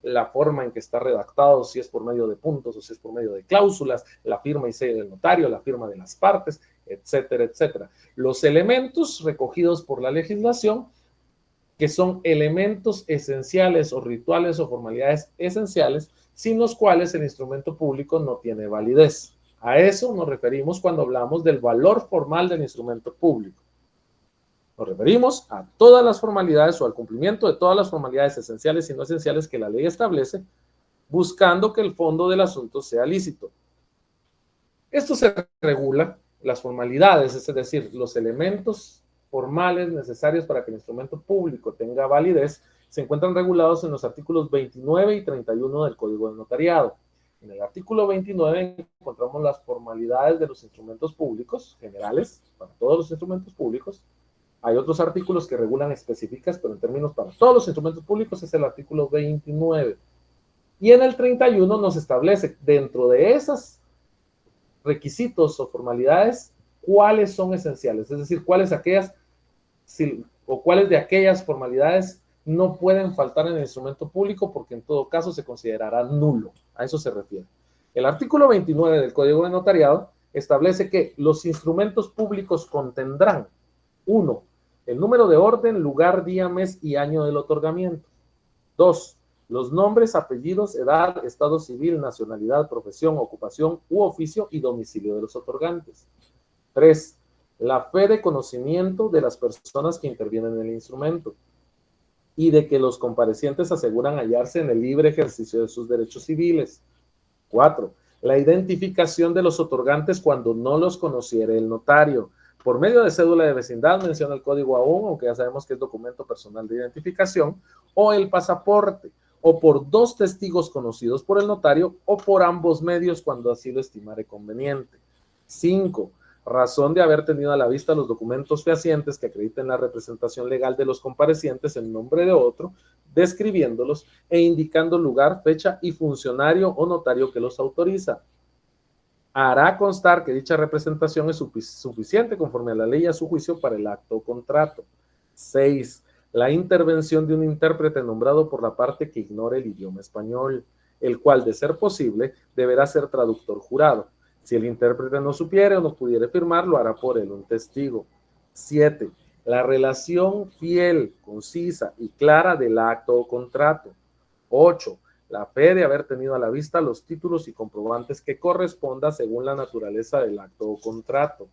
la forma en que está redactado, si es por medio de puntos o si es por medio de cláusulas, la firma y sello del notario, la firma de las partes, etcétera, etcétera. Los elementos recogidos por la legislación, que son elementos esenciales o rituales o formalidades esenciales, sin los cuales el instrumento público no tiene validez. A eso nos referimos cuando hablamos del valor formal del instrumento público. Nos referimos a todas las formalidades o al cumplimiento de todas las formalidades esenciales y no esenciales que la ley establece, buscando que el fondo del asunto sea lícito. Esto se regula las formalidades, es decir, los elementos formales necesarios para que el instrumento público tenga validez, se encuentran regulados en los artículos 29 y 31 del Código del Notariado. En el artículo 29 encontramos las formalidades de los instrumentos públicos generales, para todos los instrumentos públicos. Hay otros artículos que regulan específicas, pero en términos para todos los instrumentos públicos es el artículo 29. Y en el 31 nos establece, dentro de esos requisitos o formalidades, cuáles son esenciales, es decir, cuáles de aquellas formalidades no pueden faltar en el instrumento público porque en todo caso se considerará nulo. A eso se refiere. El artículo 29 del Código de Notariado establece que los instrumentos públicos contendrán: 1. El número de orden, lugar, día, mes y año del otorgamiento. 2. Los nombres, apellidos, edad, estado civil, nacionalidad, profesión, ocupación u oficio y domicilio de los otorgantes. 3. La fe de conocimiento de las personas que intervienen en el instrumento y de que los comparecientes aseguran hallarse en el libre ejercicio de sus derechos civiles. 4. La identificación de los otorgantes cuando no los conociere el notario, por medio de cédula de vecindad, menciona el código aún, aunque ya sabemos que es documento personal de identificación, o el pasaporte, o por 2 testigos conocidos por el notario, o por ambos medios cuando así lo estimare conveniente. 5. Razón de haber tenido a la vista los documentos fehacientes que acrediten la representación legal de los comparecientes en nombre de otro, describiéndolos e indicando lugar, fecha y funcionario o notario que los autoriza. Hará constar que dicha representación es suficiente conforme a la ley y a su juicio para el acto o contrato. 6. La intervención de un intérprete nombrado por la parte que ignore el idioma español, el cual, de ser posible, deberá ser traductor jurado. Si el intérprete no supiere o no pudiere firmar, lo hará por él un testigo. 7. La relación fiel, concisa y clara del acto o contrato. 8. La fe de haber tenido a la vista los títulos y comprobantes que corresponda según la naturaleza del acto o contrato.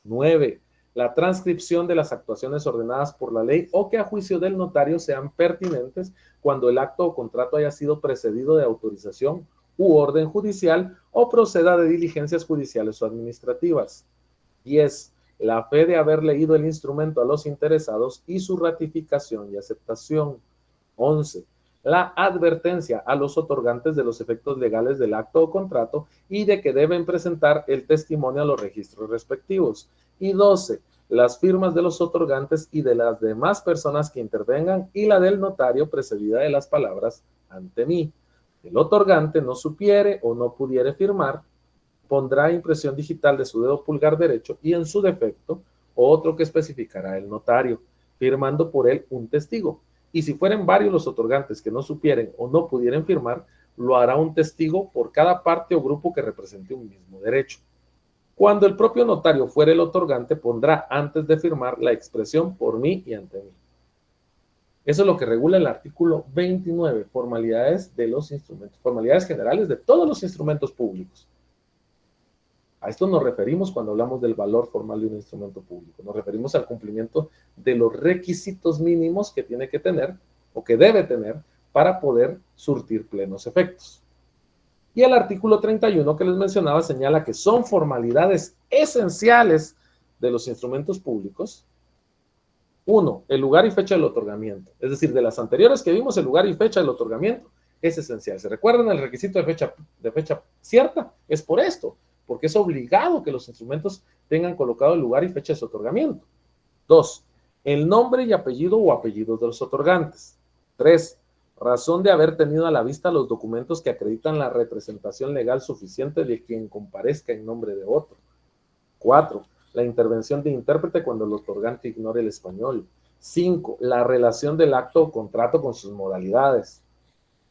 9. La transcripción de las actuaciones ordenadas por la ley o que a juicio del notario sean pertinentes cuando el acto o contrato haya sido precedido de autorización u orden judicial o proceda de diligencias judiciales o administrativas. 10. La fe de haber leído el instrumento a los interesados y su ratificación y aceptación. 11. La advertencia a los otorgantes de los efectos legales del acto o contrato y de que deben presentar el testimonio a los registros respectivos. Y 12. Las firmas de los otorgantes y de las demás personas que intervengan y la del notario precedida de las palabras ante mí. El otorgante no supiere o no pudiere firmar, pondrá impresión digital de su dedo pulgar derecho y en su defecto otro que especificará el notario, firmando por él un testigo. Y si fueren varios los otorgantes que no supieren o no pudieren firmar, lo hará un testigo por cada parte o grupo que represente un mismo derecho. Cuando el propio notario fuere el otorgante, pondrá antes de firmar la expresión por mí y ante mí. Eso es lo que regula el artículo 29, formalidades de los instrumentos, formalidades generales de todos los instrumentos públicos. A esto nos referimos cuando hablamos del valor formal de un instrumento público. Nos referimos al cumplimiento de los requisitos mínimos que tiene que tener o que debe tener para poder surtir plenos efectos. Y el artículo 31 que les mencionaba señala que son formalidades esenciales de los instrumentos públicos. 1. El lugar y fecha del otorgamiento. Es decir, de las anteriores que vimos, el lugar y fecha del otorgamiento es esencial. ¿Se recuerdan el requisito de fecha cierta? Es por esto, porque es obligado que los instrumentos tengan colocado el lugar y fecha de su otorgamiento. 2. El nombre y apellido o apellidos de los otorgantes. 3. Razón de haber tenido a la vista los documentos que acreditan la representación legal suficiente de quien comparezca en nombre de otro. 4. La intervención de intérprete cuando el otorgante ignore el español. 5. La relación del acto o contrato con sus modalidades.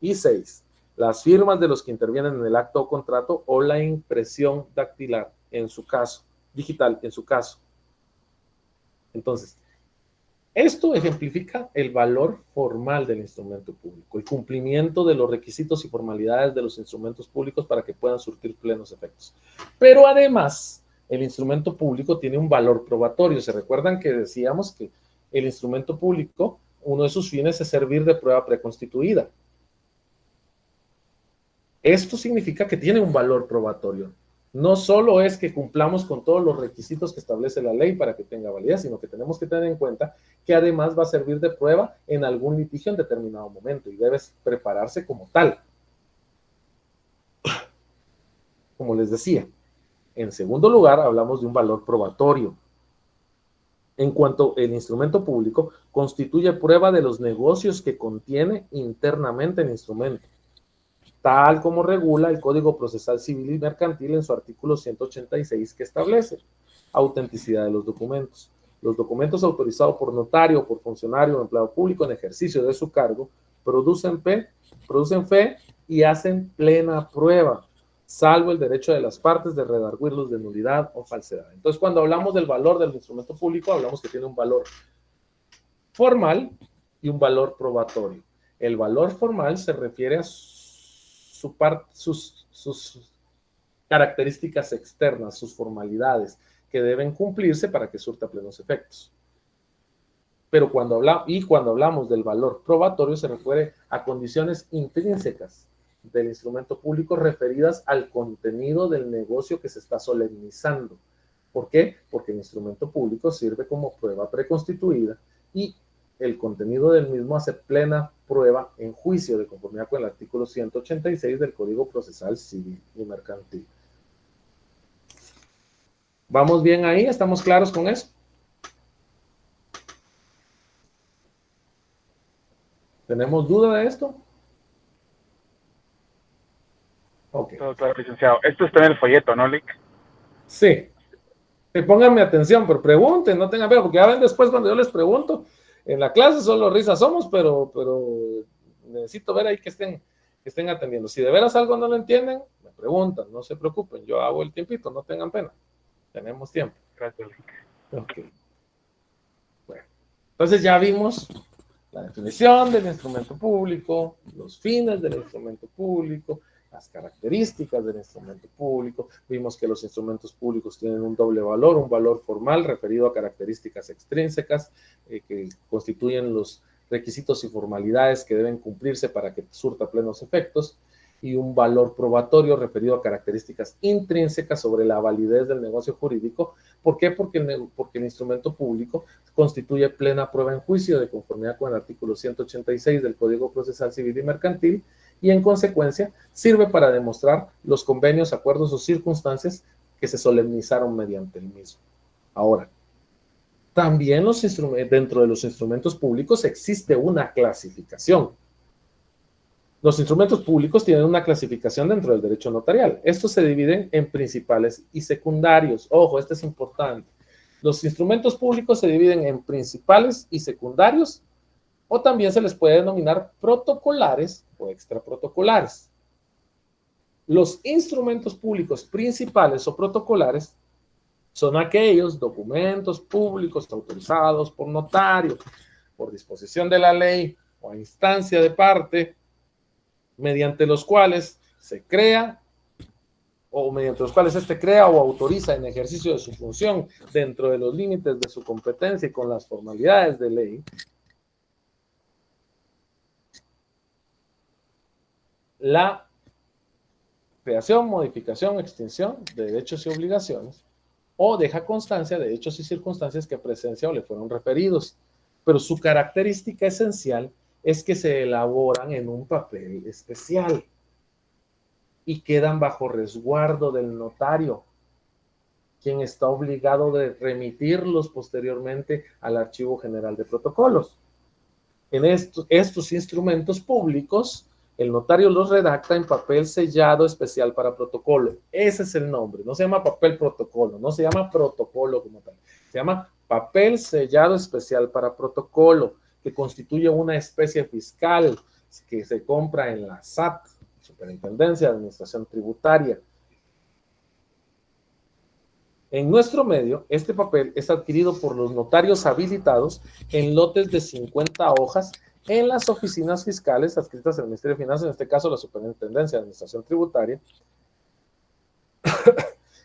Y 6. Las firmas de los que intervienen en el acto o contrato o la impresión dactilar en su caso, digital en su caso. Entonces, esto ejemplifica el valor formal del instrumento público, el cumplimiento de los requisitos y formalidades de los instrumentos públicos para que puedan surtir plenos efectos. Pero además, el instrumento público tiene un valor probatorio. ¿Se recuerdan que decíamos que el instrumento público, uno de sus fines es servir de prueba preconstituida? Esto significa que tiene un valor probatorio. No solo es que cumplamos con todos los requisitos que establece la ley para que tenga validez, sino que tenemos que tener en cuenta que además va a servir de prueba en algún litigio en determinado momento y debes prepararse como tal. Como les decía, en segundo lugar hablamos de un valor probatorio. En cuanto el instrumento público constituye prueba de los negocios que contiene internamente el instrumento, tal como regula el Código Procesal Civil y Mercantil en su artículo 186, que establece autenticidad de los documentos. Los documentos autorizados por notario, por funcionario o empleado público en ejercicio de su cargo producen fe y hacen plena prueba, salvo el derecho de las partes de redarguirlos de nulidad o falsedad. Entonces, cuando hablamos del valor del instrumento público, hablamos que tiene un valor formal y un valor probatorio. El valor formal se refiere a sus características externas, sus formalidades, que deben cumplirse para que surta plenos efectos. Pero cuando hablamos del valor probatorio, se refiere a condiciones intrínsecas del instrumento público referidas al contenido del negocio que se está solemnizando. ¿Por qué? Porque el instrumento público sirve como prueba preconstituida y el contenido del mismo hace plena prueba en juicio de conformidad con el artículo 186 del Código Procesal Civil y Mercantil. ¿Vamos bien ahí? ¿Estamos claros con eso? ¿Tenemos duda de esto? Ok. Todo claro, licenciado. Esto está en el folleto, ¿no, Lick? Sí. Pónganme atención, pero pregunten, no tengan miedo, porque ya ven después cuando yo les pregunto, en la clase solo risas somos, pero necesito ver ahí que estén atendiendo. Si de veras algo no lo entienden, me preguntan, no se preocupen, yo hago el tiempito, no tengan pena. Tenemos tiempo. Gracias, Lick. Ok. Bueno, entonces ya vimos la definición del instrumento público, los fines del instrumento público, las características del instrumento público. Vimos que los instrumentos públicos tienen un doble valor, un valor formal referido a características extrínsecas que constituyen los requisitos y formalidades que deben cumplirse para que surta plenos efectos, y un valor probatorio referido a características intrínsecas sobre la validez del negocio jurídico. ¿Por qué? Porque el instrumento público constituye plena prueba en juicio de conformidad con el artículo 186 del Código Procesal Civil y Mercantil, y en consecuencia sirve para demostrar los convenios, acuerdos o circunstancias que se solemnizaron mediante el mismo. Ahora, también dentro de los instrumentos públicos existe una clasificación. Los instrumentos públicos tienen una clasificación dentro del derecho notarial. Estos se dividen en principales y secundarios. Ojo, esto es importante. Los instrumentos públicos se dividen en principales y secundarios, o también se les puede denominar protocolares o extraprotocolares. Los instrumentos públicos principales o protocolares son aquellos documentos públicos autorizados por notario, por disposición de la ley o a instancia de parte, mediante los cuales se crea o mediante los cuales éste crea o autoriza en ejercicio de su función dentro de los límites de su competencia y con las formalidades de ley, la creación, modificación, extinción de derechos y obligaciones, o deja constancia de hechos y circunstancias que presencia o le fueron referidos. Pero su característica esencial es que se elaboran en un papel especial y quedan bajo resguardo del notario, quien está obligado de remitirlos posteriormente al Archivo General de Protocolos. En estos instrumentos públicos, el notario los redacta en papel sellado especial para protocolo. Ese es el nombre. No se llama papel protocolo, no se llama protocolo como tal. Se llama papel sellado especial para protocolo, que constituye una especie fiscal que se compra en la SAT, Superintendencia de Administración Tributaria. En nuestro medio, este papel es adquirido por los notarios habilitados en lotes de 50 hojas en las oficinas fiscales adscritas al Ministerio de Finanzas, en este caso la Superintendencia de Administración Tributaria.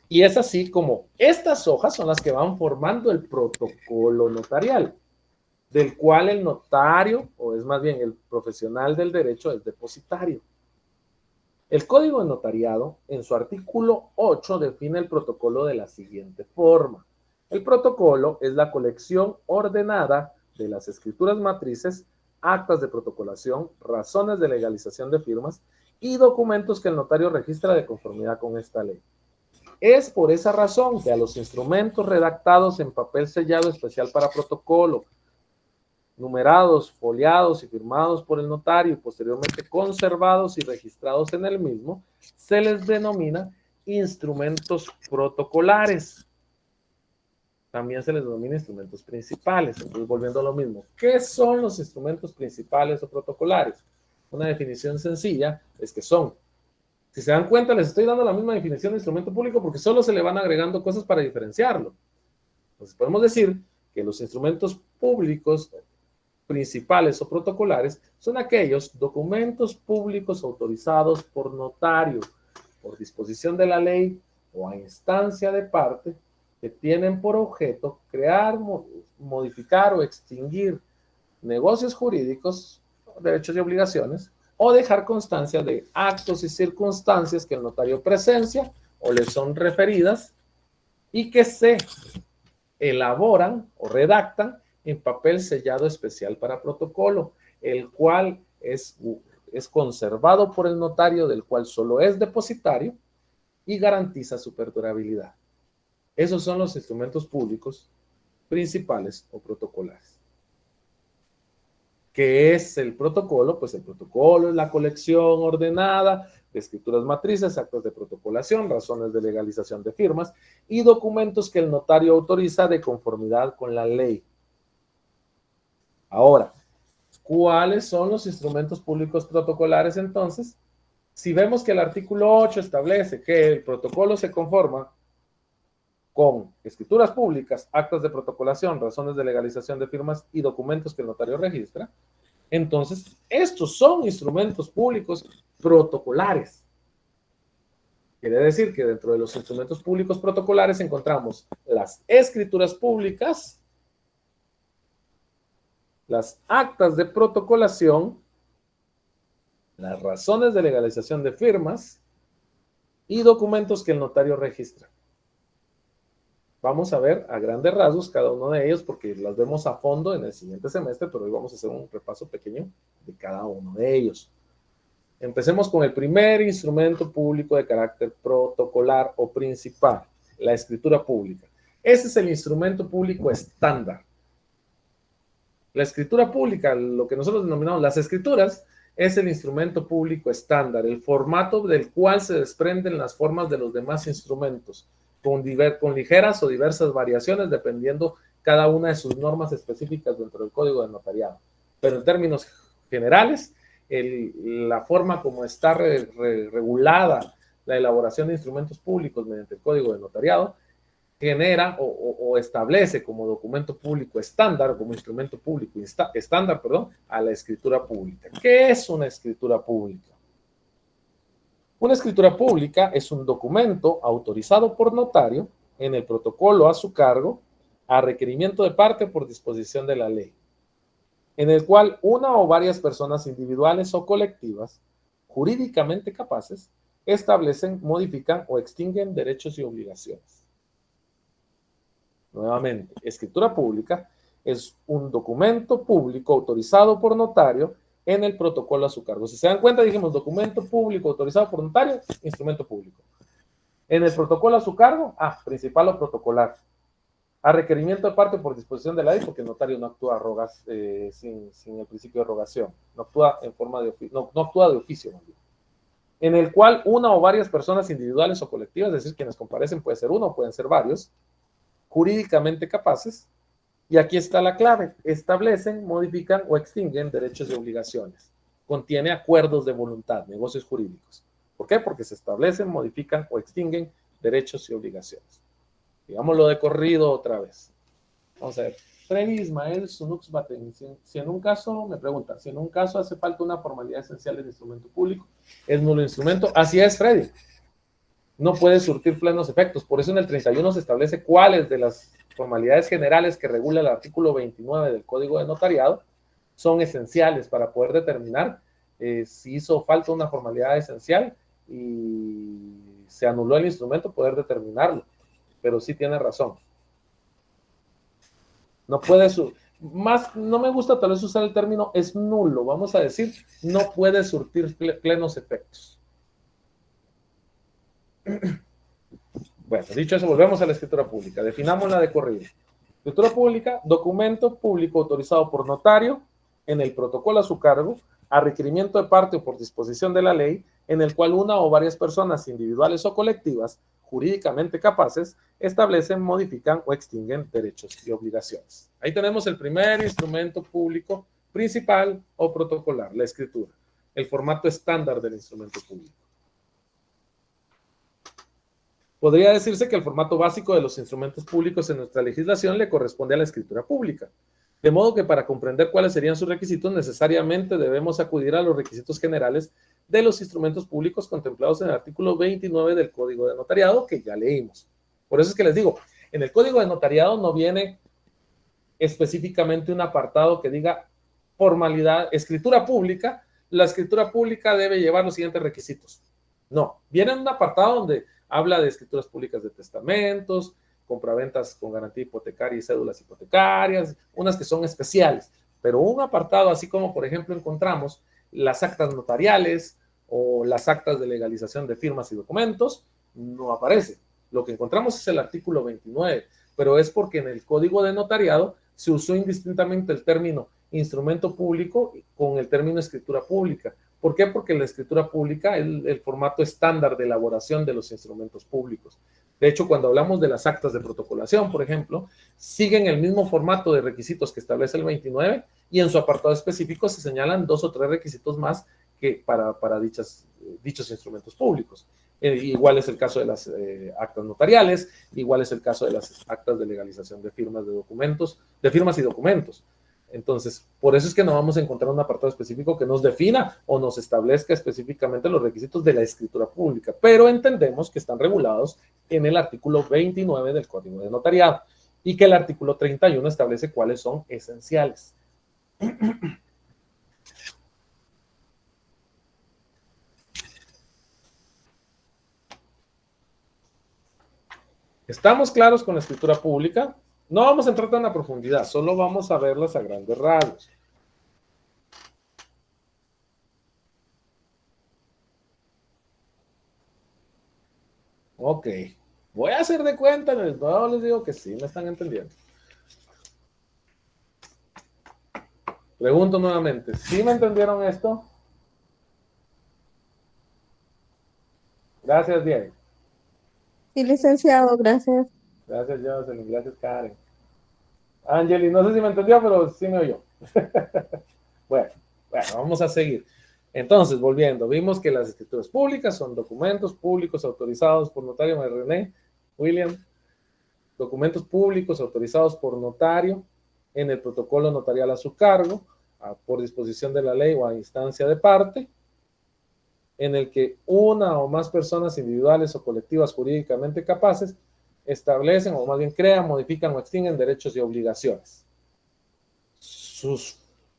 Y es así como estas hojas son las que van formando el protocolo notarial, del cual el notario, o es más bien el profesional del derecho, es depositario. El Código de Notariado, en su artículo 8, define el protocolo de la siguiente forma. El protocolo es la colección ordenada de las escrituras matrices, actas de protocolación, razones de legalización de firmas y documentos que el notario registra de conformidad con esta ley. Es por esa razón que a los instrumentos redactados en papel sellado especial para protocolo, numerados, foliados y firmados por el notario y posteriormente conservados y registrados en el mismo, se les denomina instrumentos protocolares. También se les denomina instrumentos principales. Entonces, volviendo a lo mismo, ¿qué son los instrumentos principales o protocolares? Una definición sencilla es que son, si se dan cuenta, les estoy dando la misma definición de instrumento público porque solo se le van agregando cosas para diferenciarlo. Entonces, podemos decir que los instrumentos públicos principales o protocolares son aquellos documentos públicos autorizados por notario, por disposición de la ley o a instancia de parte, que tienen por objeto crear, modificar o extinguir negocios jurídicos, derechos y obligaciones, o dejar constancia de actos y circunstancias que el notario presencia o le son referidas y que se elaboran o redactan en papel sellado especial para protocolo, el cual es conservado por el notario, del cual solo es depositario y garantiza su perdurabilidad. Esos son los instrumentos públicos principales o protocolares. ¿Qué es el protocolo? Pues el protocolo es la colección ordenada de escrituras matrices, actos de protocolación, razones de legalización de firmas y documentos que el notario autoriza de conformidad con la ley. Ahora, ¿cuáles son los instrumentos públicos protocolares entonces? Si vemos que el artículo 8 establece que el protocolo se conforma con escrituras públicas, actas de protocolación, razones de legalización de firmas y documentos que el notario registra, entonces estos son instrumentos públicos protocolares. Quiere decir que dentro de los instrumentos públicos protocolares encontramos las escrituras públicas, las actas de protocolación, las razones de legalización de firmas y documentos que el notario registra. Vamos a ver a grandes rasgos cada uno de ellos porque las vemos a fondo en el siguiente semestre, pero hoy vamos a hacer un repaso pequeño de cada uno de ellos. Empecemos con el primer instrumento público de carácter protocolar o principal, la escritura pública. Ese es el instrumento público estándar. La escritura pública, lo que nosotros denominamos las escrituras, es el instrumento público estándar, el formato del cual se desprenden las formas de los demás instrumentos, con ligeras o diversas variaciones dependiendo cada una de sus normas específicas dentro del Código de Notariado. Pero en términos generales, la forma como está regulada la elaboración de instrumentos públicos mediante el Código de Notariado genera o establece como documento público estándar, como instrumento público estándar, a la escritura pública. ¿Qué es una escritura pública? Una escritura pública es un documento autorizado por notario en el protocolo a su cargo, a requerimiento de parte por disposición de la ley, en el cual una o varias personas individuales o colectivas, jurídicamente capaces, establecen, modifican o extinguen derechos y obligaciones. Nuevamente, escritura pública es un documento público autorizado por notario en el protocolo a su cargo. Si se dan cuenta, dijimos documento público autorizado por notario, instrumento público. En el protocolo a su cargo, principal o protocolar. A requerimiento de parte por disposición de la ley, porque el notario no actúa sin el principio de rogación, no actúa en forma de oficio, no actúa de oficio. En el cual una o varias personas individuales o colectivas, es decir, quienes comparecen, puede ser uno o pueden ser varios, jurídicamente capaces, y aquí está la clave, establecen, modifican o extinguen derechos y obligaciones. Contiene acuerdos de voluntad, negocios jurídicos. ¿Por qué? Porque se establecen, modifican o extinguen derechos y obligaciones. Digámoslo de corrido otra vez. Vamos a ver. Freddy Ismael Sunux Baten. Si en un caso, me preguntan, si en un caso hace falta una formalidad esencial del instrumento público, es nulo instrumento. Así es, Freddy. No puede surtir plenos efectos. Por eso en el 31 se establece cuáles de las formalidades generales que regula el artículo 29 del Código de Notariado son esenciales para poder determinar si hizo falta una formalidad esencial y se anuló el instrumento, poder determinarlo. Pero sí tiene razón. No puede no me gusta tal vez usar el término es nulo, vamos a decir, no puede surtir plenos efectos. Bueno, dicho eso, volvemos a la escritura pública. Definámosla de corrido. Escritura pública, documento público autorizado por notario en el protocolo a su cargo, a requerimiento de parte o por disposición de la ley, en el cual una o varias personas individuales o colectivas jurídicamente capaces establecen, modifican o extinguen derechos y obligaciones. Ahí tenemos el primer instrumento público principal o protocolar, la escritura, el formato estándar del instrumento público. Podría decirse que el formato básico de los instrumentos públicos en nuestra legislación le corresponde a la escritura pública. De modo que para comprender cuáles serían sus requisitos, necesariamente debemos acudir a los requisitos generales de los instrumentos públicos contemplados en el artículo 29 del Código de Notariado, que ya leímos. Por eso es que les digo, en el Código de Notariado no viene específicamente un apartado que diga formalidad, escritura pública, la escritura pública debe llevar los siguientes requisitos. No, viene en un apartado donde habla de escrituras públicas de testamentos, compraventas con garantía hipotecaria y cédulas hipotecarias, unas que son especiales, pero un apartado así como por ejemplo encontramos las actas notariales o las actas de legalización de firmas y documentos, no aparece. Lo que encontramos es el artículo 29, pero es porque en el Código de Notariado se usó indistintamente el término instrumento público con el término escritura pública. ¿Por qué? Porque la escritura pública es el formato estándar de elaboración de los instrumentos públicos. De hecho, cuando hablamos de las actas de protocolación, por ejemplo, siguen el mismo formato de requisitos que establece el 29 y en su apartado específico se señalan 2 o 3 requisitos más que para dichos instrumentos públicos. Igual es el caso de las actas notariales, igual es el caso de las actas de legalización de firmas de documentos, de firmas y documentos. Entonces, por eso es que no vamos a encontrar un apartado específico que nos defina o nos establezca específicamente los requisitos de la escritura pública, pero entendemos que están regulados en el artículo 29 del Código de Notariado y que el artículo 31 establece cuáles son esenciales. ¿Estamos claros con la escritura pública? No vamos a entrar tan a profundidad, solo vamos a verlas a grandes rasgos. Ok, voy a hacer de cuenta, no les digo que sí, me están entendiendo. Pregunto nuevamente, ¿sí me entendieron esto? Gracias, Diego. Sí, licenciado, gracias. Gracias, Jocelyn, gracias, Karen. Angeli, no sé si me entendió, pero sí me oyó. Bueno, vamos a seguir. Entonces, volviendo, vimos que las escrituras públicas son documentos públicos autorizados por notario, María René, William, documentos públicos autorizados por notario en el protocolo notarial a su cargo, por disposición de la ley o a instancia de parte, en el que una o más personas individuales o colectivas jurídicamente capaces establecen o más bien crean, modifican o extinguen derechos y obligaciones. Sus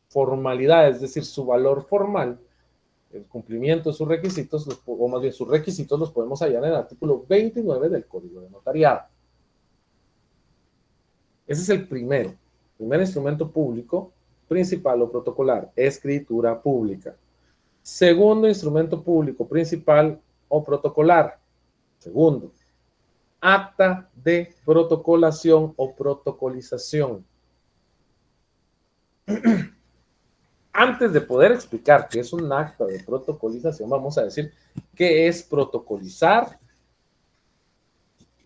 formalidades, es decir, su valor formal, el cumplimiento de sus requisitos, o más bien sus requisitos los podemos hallar en el artículo 29 del Código de Notariado. Ese es el primer instrumento público principal o protocolar, escritura pública. Segundo instrumento público principal o protocolar. Segundo, acta de protocolación o protocolización. Antes de poder explicar qué es un acta de protocolización, vamos a decir qué es protocolizar,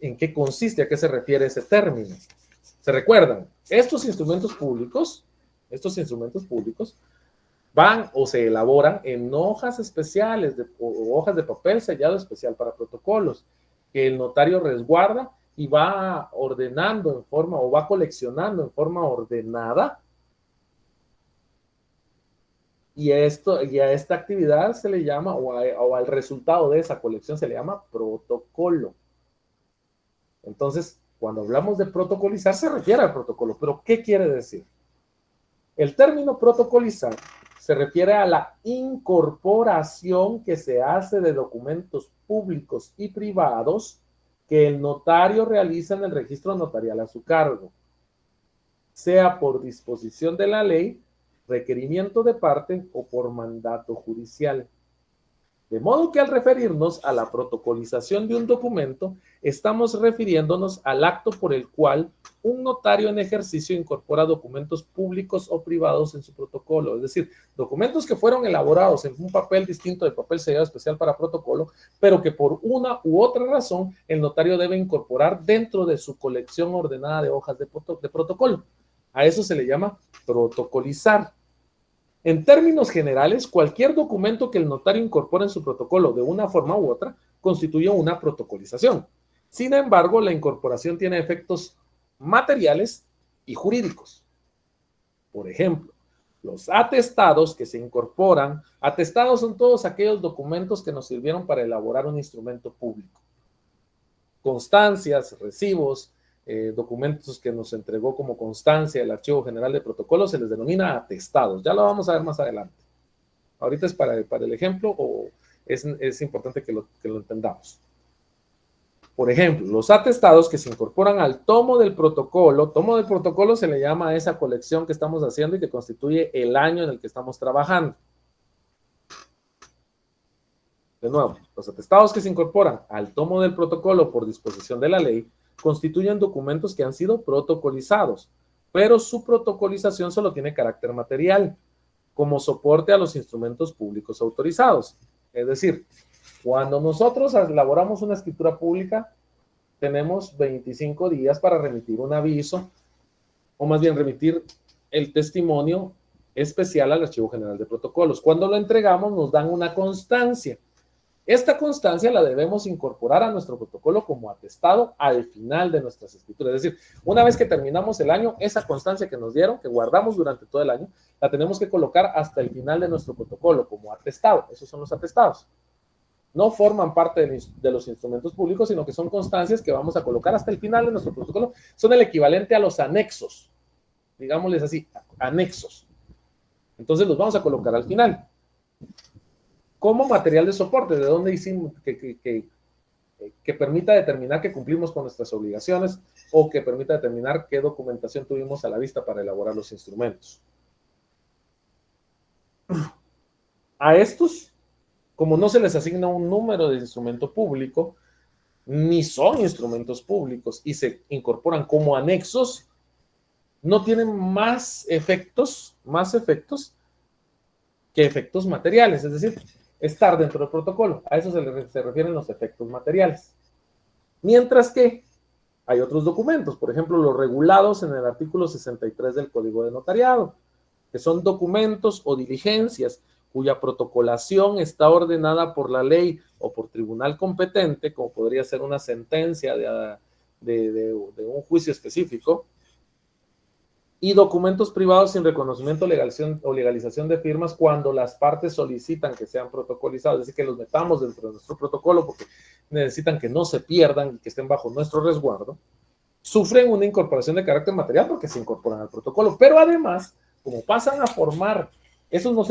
en qué consiste, a qué se refiere ese término. ¿Se recuerdan? Estos instrumentos públicos van o se elaboran en hojas especiales o hojas de papel sellado especial para protocolos que el notario resguarda y va ordenando en forma o va coleccionando en forma ordenada. Y a esta actividad se le llama, o al resultado de esa colección se le llama protocolo. Entonces, cuando hablamos de protocolizar, se refiere al protocolo. ¿Pero qué quiere decir? El término protocolizar se refiere a la incorporación que se hace de documentos públicos y privados que el notario realiza en el registro notarial a su cargo, sea por disposición de la ley, requerimiento de parte o por mandato judicial. De modo que al referirnos a la protocolización de un documento, estamos refiriéndonos al acto por el cual un notario en ejercicio incorpora documentos públicos o privados en su protocolo, es decir, documentos que fueron elaborados en un papel distinto de papel sellado especial para protocolo, pero que por una u otra razón el notario debe incorporar dentro de su colección ordenada de hojas de protocolo. A eso se le llama protocolizar. En términos generales, cualquier documento que el notario incorpore en su protocolo de una forma u otra constituye una protocolización. Sin embargo, la incorporación tiene efectos materiales y jurídicos. Por ejemplo, los atestados que se incorporan, atestados son todos aquellos documentos que nos sirvieron para elaborar un instrumento público. Constancias, recibos, documentos que nos entregó como constancia el Archivo General de Protocolos, se les denomina atestados. Ya lo vamos a ver más adelante. Ahorita es para el ejemplo, o es importante que lo entendamos. Por ejemplo, los atestados que se incorporan al tomo del protocolo se le llama a esa colección que estamos haciendo y que constituye el año en el que estamos trabajando. De nuevo, los atestados que se incorporan al tomo del protocolo por disposición de la ley constituyen documentos que han sido protocolizados, pero su protocolización solo tiene carácter material, como soporte a los instrumentos públicos autorizados. Es decir, cuando nosotros elaboramos una escritura pública, tenemos 25 días para remitir un aviso, o más bien remitir el testimonio especial al Archivo General de Protocolos. Cuando lo entregamos, nos dan una constancia. Esta constancia la debemos incorporar a nuestro protocolo como atestado al final de nuestras escrituras. Es decir, una vez que terminamos el año, esa constancia que nos dieron, que guardamos durante todo el año, la tenemos que colocar hasta el final de nuestro protocolo como atestado. Esos son los atestados. No forman parte de los instrumentos públicos, sino que son constancias que vamos a colocar hasta el final de nuestro protocolo. Son el equivalente a los anexos. Digámosles así, anexos. Entonces los vamos a colocar al final. Como material de soporte, de donde hicimos que permita determinar que cumplimos con nuestras obligaciones o que permita determinar qué documentación tuvimos a la vista para elaborar los instrumentos. A estos, como no se les asigna un número de instrumento público, ni son instrumentos públicos y se incorporan como anexos, no tienen más efectos que efectos materiales, es decir, estar dentro del protocolo. A eso se refieren los efectos materiales. Mientras que hay otros documentos, por ejemplo, los regulados en el artículo 63 del Código de Notariado, que son documentos o diligencias cuya protocolación está ordenada por la ley o por tribunal competente, como podría ser una sentencia de un juicio específico, y documentos privados sin reconocimiento o legalización de firmas cuando las partes solicitan que sean protocolizados, es decir, que los metamos dentro de nuestro protocolo porque necesitan que no se pierdan y que estén bajo nuestro resguardo, sufren una incorporación de carácter material porque se incorporan al protocolo, pero además, como pasan a formar, esos no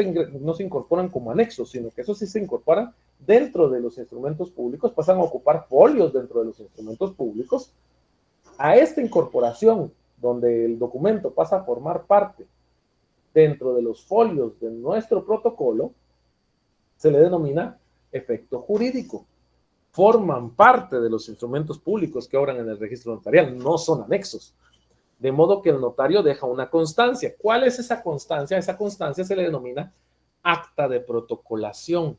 se incorporan como anexos, sino que esos sí se incorporan dentro de los instrumentos públicos, pasan a ocupar folios dentro de los instrumentos públicos. A esta incorporación, donde el documento pasa a formar parte dentro de los folios de nuestro protocolo, se le denomina efecto jurídico. Forman parte de los instrumentos públicos que obran en el registro notarial, no son anexos. De modo que el notario deja una constancia. ¿Cuál es esa constancia? Esa constancia se le denomina acta de protocolación,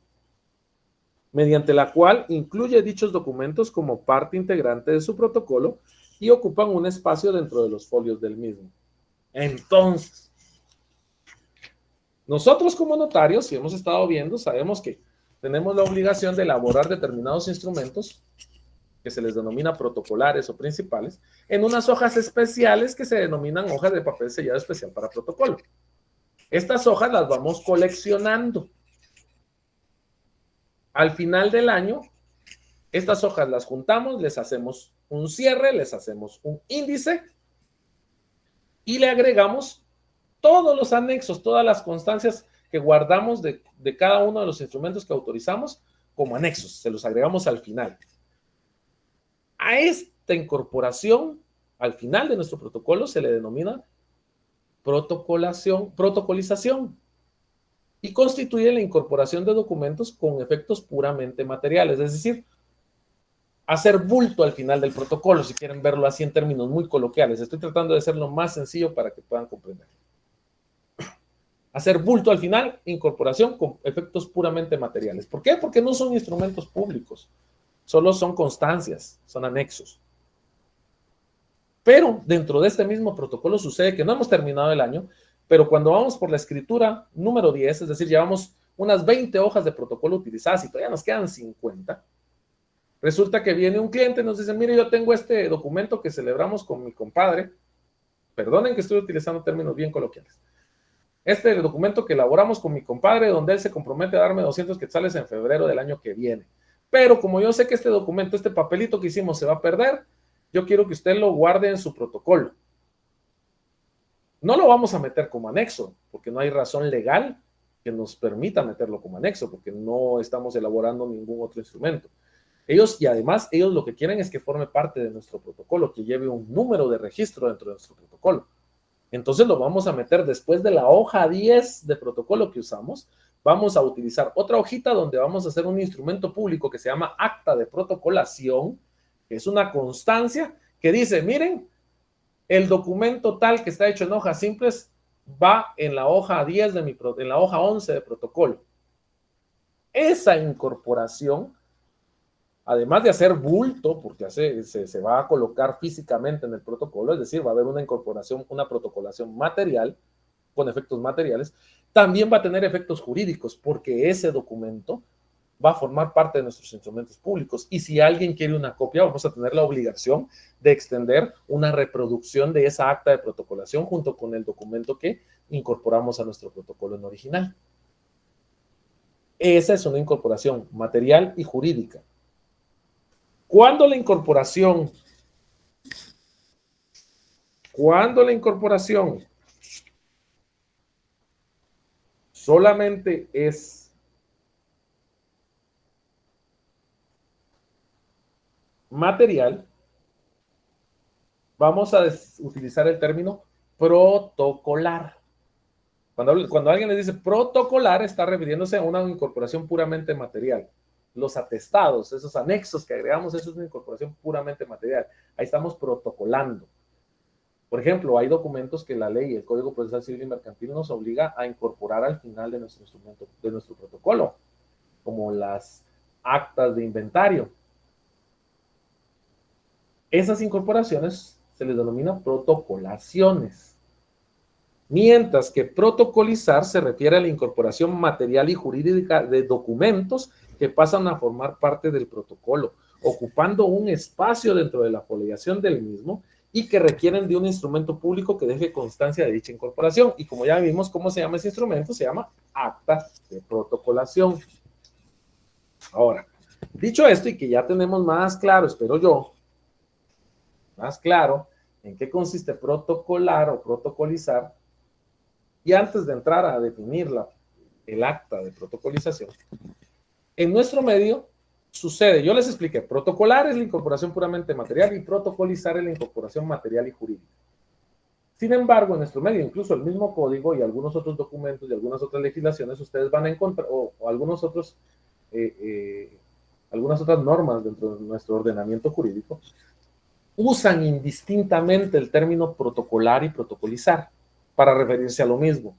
mediante la cual incluye dichos documentos como parte integrante de su protocolo y ocupan un espacio dentro de los folios del mismo. Entonces, nosotros como notarios, si hemos estado viendo, sabemos que tenemos la obligación de elaborar determinados instrumentos que se les denomina protocolares o principales, en unas hojas especiales que se denominan hojas de papel sellado especial para protocolo. Estas hojas las vamos coleccionando. Al final del año, estas hojas las juntamos, les hacemos un cierre, les hacemos un índice y le agregamos todos los anexos, todas las constancias que guardamos de cada uno de los instrumentos que autorizamos como anexos, se los agregamos al final. A esta incorporación, al final de nuestro protocolo, se le denomina protocolización y constituye la incorporación de documentos con efectos puramente materiales, es decir, hacer bulto al final del protocolo, si quieren verlo así en términos muy coloquiales. Estoy tratando de hacerlo más sencillo para que puedan comprender. Hacer bulto al final, incorporación con efectos puramente materiales. ¿Por qué? Porque no son instrumentos públicos, solo son constancias, son anexos. Pero dentro de este mismo protocolo sucede que no hemos terminado el año, pero cuando vamos por la escritura número 10, es decir, llevamos unas 20 hojas de protocolo utilizadas y todavía nos quedan 50, resulta que viene un cliente y nos dice, mire, yo tengo este documento que celebramos con mi compadre, perdonen que estoy utilizando términos bien coloquiales, este documento que elaboramos con mi compadre, donde él se compromete a darme 200 quetzales en febrero del año que viene. Pero como yo sé que este documento, este papelito que hicimos se va a perder, yo quiero que usted lo guarde en su protocolo. No lo vamos a meter como anexo, porque no hay razón legal que nos permita meterlo como anexo, porque no estamos elaborando ningún otro instrumento. Y además, ellos lo que quieren es que forme parte de nuestro protocolo, que lleve un número de registro dentro de nuestro protocolo. Entonces lo vamos a meter después de la hoja 10 de protocolo que usamos. Vamos a utilizar otra hojita donde vamos a hacer un instrumento público que se llama acta de protocolación, que es una constancia que dice, miren, el documento tal que está hecho en hojas simples va en la hoja 10 en la hoja 11 de protocolo. Esa incorporación, además de hacer bulto, porque se va a colocar físicamente en el protocolo, es decir, va a haber una incorporación, una protocolación material, con efectos materiales, también va a tener efectos jurídicos, porque ese documento va a formar parte de nuestros instrumentos públicos. Y si alguien quiere una copia, vamos a tener la obligación de extender una reproducción de esa acta de protocolación junto con el documento que incorporamos a nuestro protocolo en original. Esa es una incorporación material y jurídica. Cuando la incorporación solamente es material, vamos a utilizar el término protocolar. Cuando alguien le dice protocolar, está refiriéndose a una incorporación puramente material. Los atestados, esos anexos que agregamos, eso es una incorporación puramente material. Ahí estamos protocolando. Por ejemplo, hay documentos que la ley, el Código Procesal Civil y Mercantil nos obliga a incorporar al final de nuestro instrumento, de nuestro protocolo, como las actas de inventario. Esas incorporaciones se les denomina protocolaciones. Mientras que protocolizar se refiere a la incorporación material y jurídica de documentos que pasan a formar parte del protocolo, ocupando un espacio dentro de la foliación del mismo y que requieren de un instrumento público que deje constancia de dicha incorporación. Y como ya vimos cómo se llama ese instrumento, se llama acta de protocolación. Ahora, dicho esto y que ya tenemos más claro, espero yo, más claro en qué consiste protocolar o protocolizar, y antes de entrar a definir el acta de protocolización, en nuestro medio sucede, yo les expliqué, protocolar es la incorporación puramente material y protocolizar es la incorporación material y jurídica. Sin embargo, en nuestro medio, incluso el mismo código y algunos otros documentos y algunas otras legislaciones, ustedes van a encontrar, o algunos otros, algunas otras normas dentro de nuestro ordenamiento jurídico, usan indistintamente el término protocolar y protocolizar para referirse a lo mismo.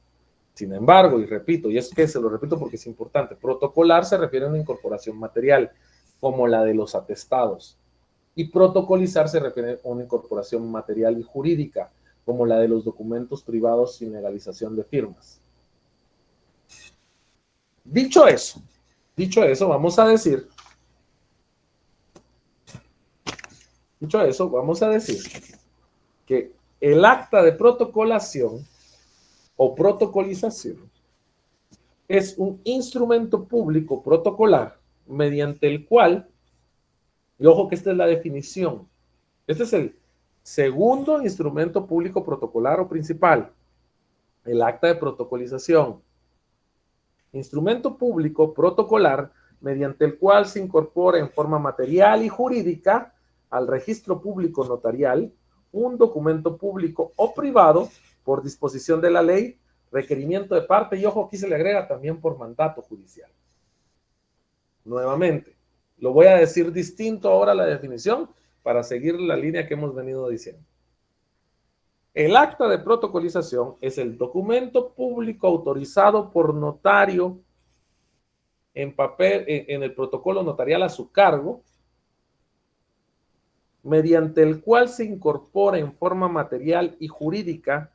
Sin embargo, y repito, y es que se lo repito porque es importante, protocolar se refiere a una incorporación material, como la de los atestados, y protocolizar se refiere a una incorporación material y jurídica, como la de los documentos privados sin legalización de firmas. Dicho eso, vamos a decir que el acta de protocolación o protocolización es un instrumento público protocolar mediante el cual, y ojo que esta es la definición, este es el segundo instrumento público protocolar o principal, el acta de protocolización. Instrumento público protocolar mediante el cual se incorpora en forma material y jurídica al registro público notarial un documento público o privado por disposición de la ley, requerimiento de parte, y ojo, aquí se le agrega también por mandato judicial. Nuevamente, lo voy a decir distinto ahora la definición para seguir la línea que hemos venido diciendo. El acta de protocolización es el documento público autorizado por notario en papel, en el protocolo notarial a su cargo, mediante el cual se incorpora en forma material y jurídica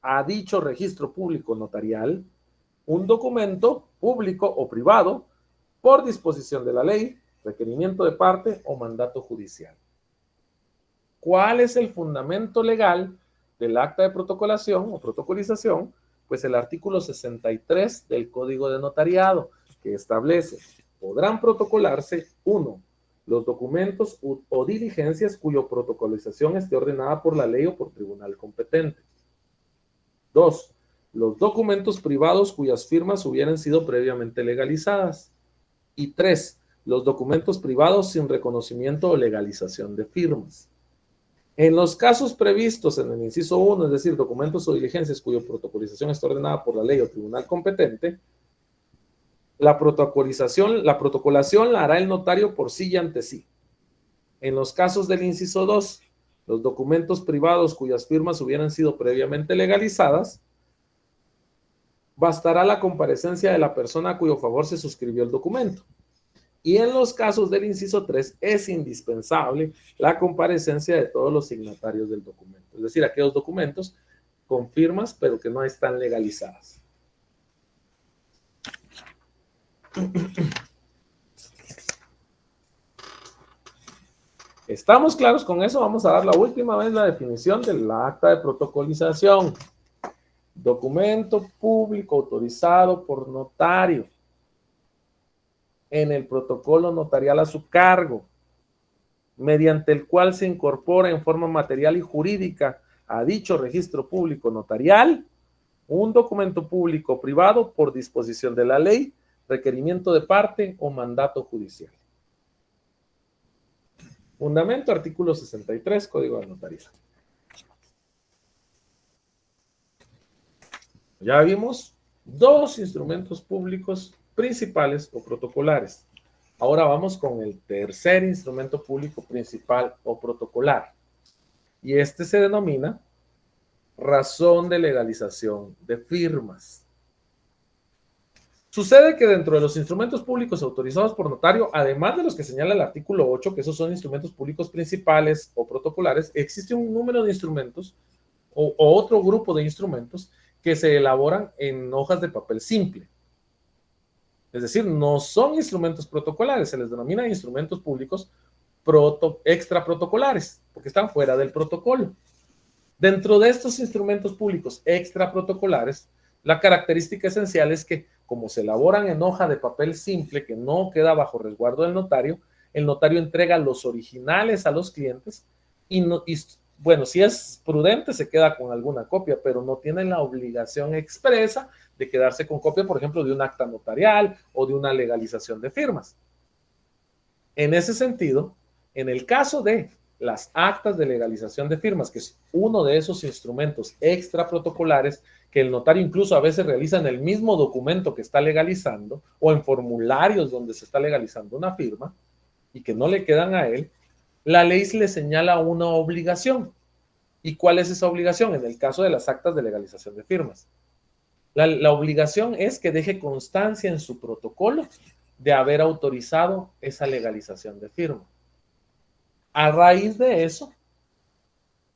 a dicho registro público notarial un documento público o privado por disposición de la ley, requerimiento de parte o mandato judicial. ¿Cuál es el fundamento legal del acta de protocolación o protocolización? Pues el artículo 63 del Código de Notariado, que establece: podrán protocolarse, 1, los documentos o diligencias cuya protocolización esté ordenada por la ley o por tribunal competente. 2, los documentos privados cuyas firmas hubieran sido previamente legalizadas. Y 3, los documentos privados sin reconocimiento o legalización de firmas. En los casos previstos en el inciso 1, es decir, documentos o diligencias cuya protocolización está ordenada por la ley o tribunal competente, la protocolación la hará el notario por sí y ante sí. En los casos del inciso 2, los documentos privados cuyas firmas hubieran sido previamente legalizadas, bastará la comparecencia de la persona a cuyo favor se suscribió el documento. Y en los casos del inciso 3 es indispensable la comparecencia de todos los signatarios del documento, es decir, aquellos documentos con firmas pero que no están legalizadas. ¿Estamos claros con eso? Vamos a dar la última vez la definición del acta de protocolización. Documento público autorizado por notario en el protocolo notarial a su cargo, mediante el cual se incorpora en forma material y jurídica a dicho registro público notarial un documento público o privado por disposición de la ley, requerimiento de parte o mandato judicial. Fundamento, artículo 63, Código de Notaría. Ya vimos dos instrumentos públicos principales o protocolares. Ahora vamos con el tercer instrumento público principal o protocolar. Y este se denomina razón de legalización de firmas. Sucede que dentro de los instrumentos públicos autorizados por notario, además de los que señala el artículo 8, que esos son instrumentos públicos principales o protocolares, existe un número de instrumentos o otro grupo de instrumentos que se elaboran en hojas de papel simple. Es decir, no son instrumentos protocolares, se les denomina instrumentos públicos extra protocolares, porque están fuera del protocolo. Dentro de estos instrumentos públicos extra protocolares, la característica esencial es que, como se elaboran en hoja de papel simple que no queda bajo resguardo del notario, el notario entrega los originales a los clientes y bueno, si es prudente se queda con alguna copia, pero no tiene la obligación expresa de quedarse con copia, por ejemplo, de un acta notarial o de una legalización de firmas. En ese sentido, en el caso de las actas de legalización de firmas, que es uno de esos instrumentos extra protocolares que el notario incluso a veces realiza en el mismo documento que está legalizando o en formularios donde se está legalizando una firma y que no le quedan a él, la ley le señala una obligación. ¿Y cuál es esa obligación? En el caso de las actas de legalización de firmas. La obligación es que deje constancia en su protocolo de haber autorizado esa legalización de firma. A raíz de eso,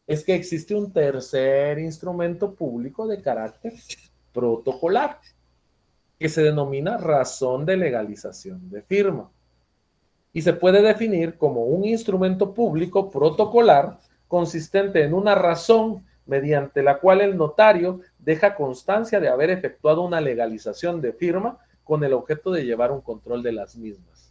es que existe un tercer instrumento público de carácter protocolar, que se denomina razón de legalización de firma. Y se puede definir como un instrumento público protocolar consistente en una razón mediante la cual el notario deja constancia de haber efectuado una legalización de firma con el objeto de llevar un control de las mismas.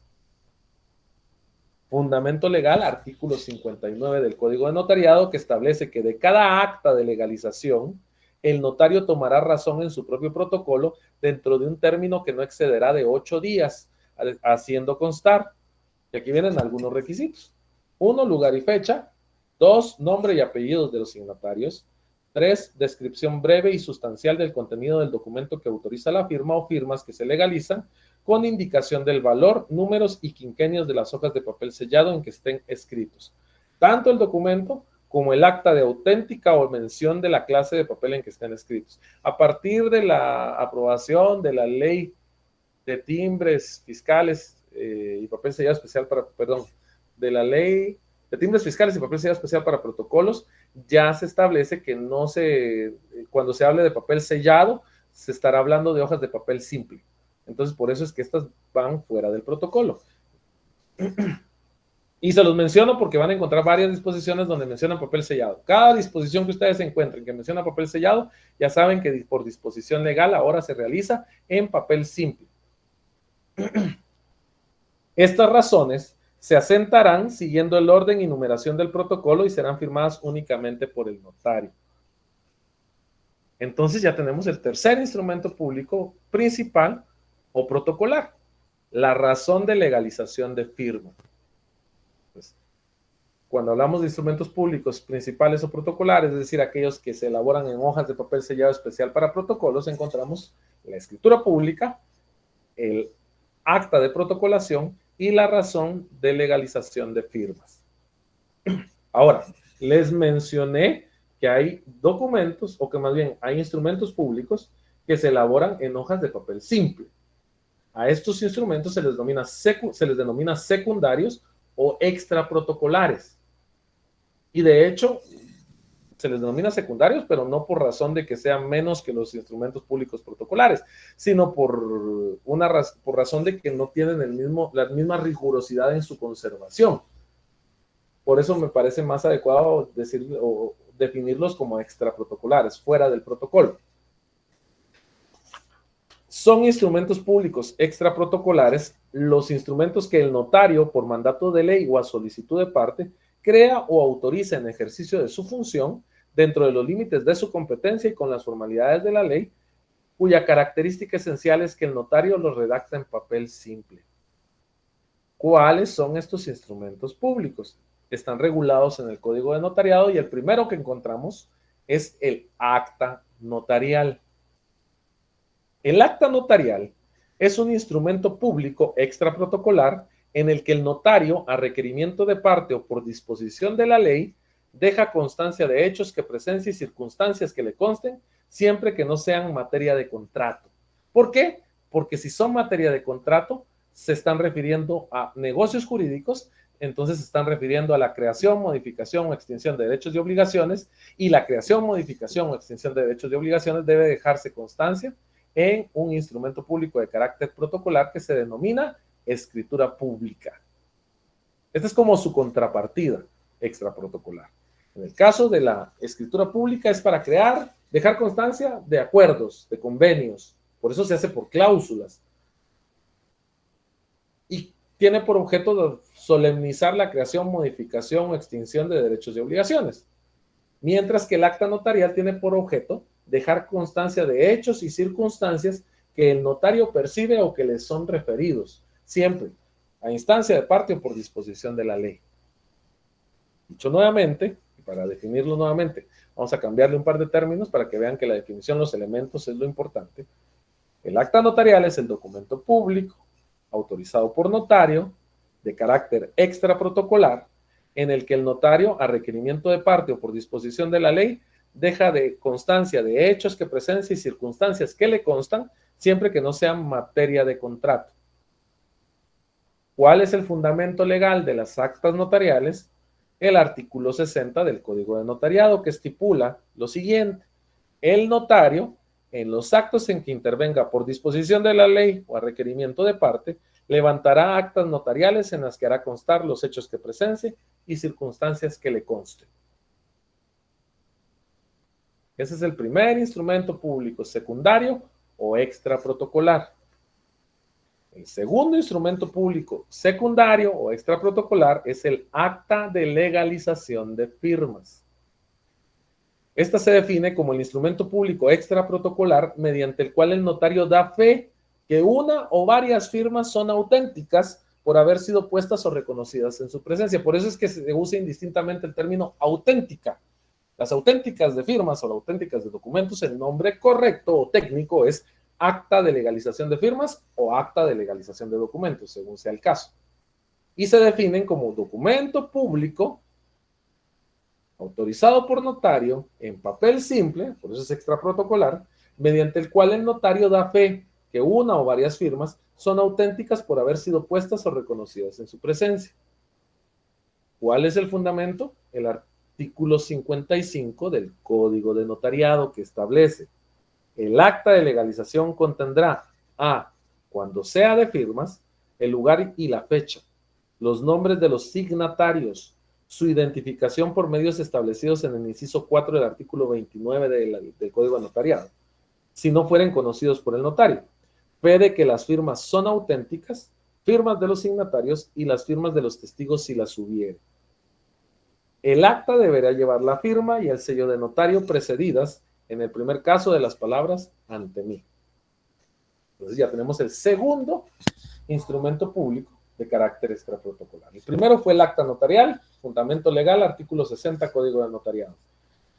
Fundamento legal, artículo 59 del Código de Notariado, que establece que de cada acta de legalización, el notario tomará razón en su propio protocolo dentro de un término que no excederá de 8 días, haciendo constar, y aquí vienen algunos requisitos. 1, lugar y fecha. 2, nombre y apellidos de los signatarios. 3, descripción breve y sustancial del contenido del documento que autoriza la firma o firmas que se legalizan, con indicación del valor, números y quinquenios de las hojas de papel sellado en que estén escritos. Tanto el documento como el acta de auténtica o mención de la clase de papel en que estén escritos. A partir de la aprobación de la ley de timbres fiscales y papel sellado especial para, de la ley de timbres fiscales y papel sellado especial para protocolos, ya se establece que no se, cuando se hable de papel sellado, se estará hablando de hojas de papel simple. Entonces, por eso es que estas van fuera del protocolo. Y se los menciono porque van a encontrar varias disposiciones donde mencionan papel sellado. Cada disposición que ustedes encuentren que menciona papel sellado, ya saben que por disposición legal ahora se realiza en papel simple. Estas razones se asentarán siguiendo el orden y numeración del protocolo y serán firmadas únicamente por el notario. Entonces ya tenemos el tercer instrumento público principal o protocolar, la razón de legalización de firma. Pues, cuando hablamos de instrumentos públicos principales o protocolares, es decir, aquellos que se elaboran en hojas de papel sellado especial para protocolos, encontramos la escritura pública, el acta de protocolación y la razón de legalización de firmas. Ahora, les mencioné que hay documentos, o que más bien hay instrumentos públicos que se elaboran en hojas de papel simple. A estos instrumentos se les denomina secundarios o extraprotocolares. Y de hecho, se les denomina secundarios, pero no por razón de que sean menos que los instrumentos públicos protocolares, sino por razón de que no tienen la misma rigurosidad en su conservación. Por eso me parece más adecuado definirlos como extraprotocolares, fuera del protocolo. Son instrumentos públicos extraprotocolares los instrumentos que el notario, por mandato de ley o a solicitud de parte, crea o autoriza en ejercicio de su función dentro de los límites de su competencia y con las formalidades de la ley, cuya característica esencial es que el notario los redacta en papel simple. ¿Cuáles son estos instrumentos públicos? Están regulados en el Código de Notariado y el primero que encontramos es el acta notarial. El acta notarial es un instrumento público extraprotocolar en el que el notario, a requerimiento de parte o por disposición de la ley, deja constancia de hechos que presencie y circunstancias que le consten, siempre que no sean materia de contrato. ¿Por qué? Porque si son materia de contrato, se están refiriendo a negocios jurídicos, entonces se están refiriendo a la creación, modificación o extinción de derechos y obligaciones, y la creación, modificación o extinción de derechos y obligaciones debe dejarse constancia en un instrumento público de carácter protocolar que se denomina escritura pública. Esta es como su contrapartida extraprotocolar. En el caso de la escritura pública es para dejar constancia de acuerdos, de convenios, por eso se hace por cláusulas. Y tiene por objeto solemnizar la creación, modificación o extinción de derechos y obligaciones. Mientras que el acta notarial tiene por objeto dejar constancia de hechos y circunstancias que el notario percibe o que le son referidos, siempre a instancia de parte o por disposición de la ley. Dicho nuevamente, y para definirlo nuevamente, vamos a cambiarle un par de términos para que vean que la definición, los elementos es lo importante. El acta notarial es el documento público, autorizado por notario, de carácter extraprotocolar, en el que el notario, a requerimiento de parte o por disposición de la ley, deja de constancia de hechos que presencia y circunstancias que le constan, siempre que no sean materia de contrato. ¿Cuál es el fundamento legal de las actas notariales? El artículo 60 del Código de Notariado, que estipula lo siguiente: el notario, en los actos en que intervenga por disposición de la ley o a requerimiento de parte, levantará actas notariales en las que hará constar los hechos que presencie y circunstancias que le consten. Ese es el primer instrumento público secundario o extraprotocolar. El segundo instrumento público secundario o extraprotocolar es el acta de legalización de firmas. Esta se define como el instrumento público extraprotocolar mediante el cual el notario da fe que una o varias firmas son auténticas por haber sido puestas o reconocidas en su presencia. Por eso es que se usa indistintamente el término auténtica. Las auténticas de firmas o las auténticas de documentos, el nombre correcto o técnico es acta de legalización de firmas o acta de legalización de documentos, según sea el caso. Y se definen como documento público autorizado por notario en papel simple, por eso es extraprotocolar, mediante el cual el notario da fe que una o varias firmas son auténticas por haber sido puestas o reconocidas en su presencia. ¿Cuál es el fundamento? El artículo 55 del Código de Notariado, que establece: el acta de legalización contendrá a, cuando sea de firmas, el lugar y la fecha, los nombres de los signatarios, su identificación por medios establecidos en el inciso 4 del artículo 29 del Código de Notariado, si no fueren conocidos por el notario. Fe de que las firmas son auténticas, firmas de los signatarios y las firmas de los testigos si las hubiere. El acta deberá llevar la firma y el sello de notario precedidas, en el primer caso, de las palabras ante mí. Entonces ya tenemos el segundo instrumento público de carácter extraprotocolar. El primero fue el acta notarial, fundamento legal, artículo 60, Código de Notariado.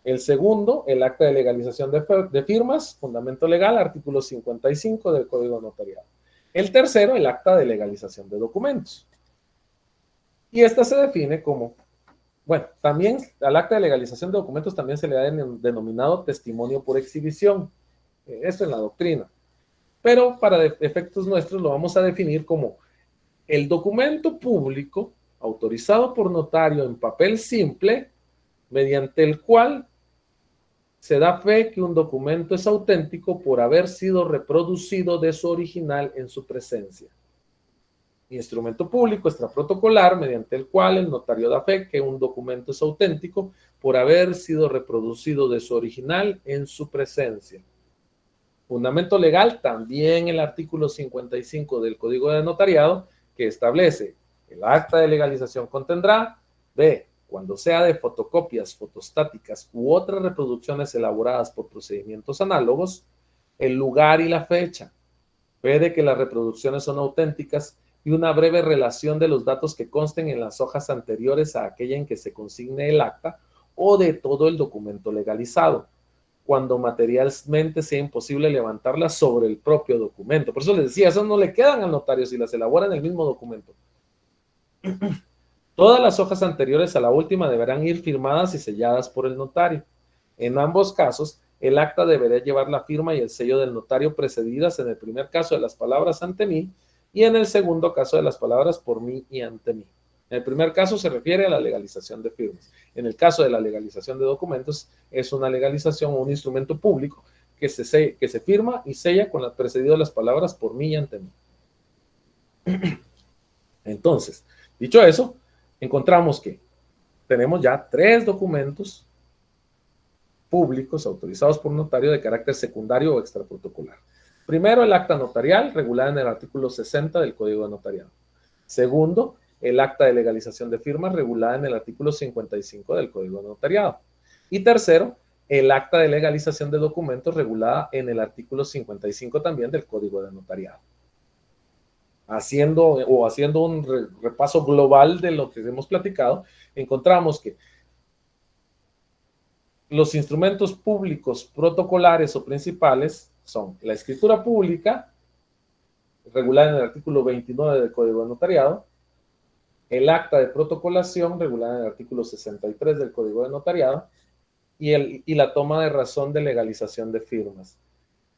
El segundo, el acta de legalización de firmas, fundamento legal, artículo 55 del Código de Notariado. El tercero, el acta de legalización de documentos. Y esta se define como, bueno, también al acta de legalización de documentos también se le ha denominado testimonio por exhibición. Esto en la doctrina. Pero para efectos nuestros lo vamos a definir como el documento público autorizado por notario en papel simple, mediante el cual se da fe que un documento es auténtico por haber sido reproducido de su original en su presencia. Instrumento público extraprotocolar mediante el cual el notario da fe que un documento es auténtico por haber sido reproducido de su original en su presencia. Fundamento legal, también el artículo 55 del Código de Notariado, que establece: el acta de legalización contendrá, b, cuando sea de fotocopias fotostáticas u otras reproducciones elaboradas por procedimientos análogos, el lugar y la fecha, b, de que las reproducciones son auténticas y una breve relación de los datos que consten en las hojas anteriores a aquella en que se consigne el acta o de todo el documento legalizado, cuando materialmente sea imposible levantarlas sobre el propio documento. Por eso les decía, esas no le quedan al notario si las elabora en el mismo documento. Todas las hojas anteriores a la última deberán ir firmadas y selladas por el notario. En ambos casos, el acta deberá llevar la firma y el sello del notario precedidas, en el primer caso, de las palabras ante mí y en el segundo caso de las palabras por mí y ante mí. En el primer caso se refiere a la legalización de firmas. En el caso de la legalización de documentos, es una legalización o un instrumento público que se firma y sella con las precedidas las palabras por mí y ante mí. Entonces, dicho eso, encontramos que tenemos ya 3 documentos públicos autorizados por notario de carácter secundario o extraprotocolar. Primero, el acta notarial, regulada en el artículo 60 del Código de Notariado. Segundo, el acta de legalización de firmas, regulada en el artículo 55 del Código de Notariado. Y tercero, el acta de legalización de documentos, regulada en el artículo 55 también del Código de Notariado. Haciendo un repaso global de lo que hemos platicado, encontramos que los instrumentos públicos protocolares o principales son la escritura pública, regulada en el artículo 29 del Código de Notariado, el acta de protocolación, regulada en el artículo 63 del Código de Notariado, y la toma de razón de legalización de firmas.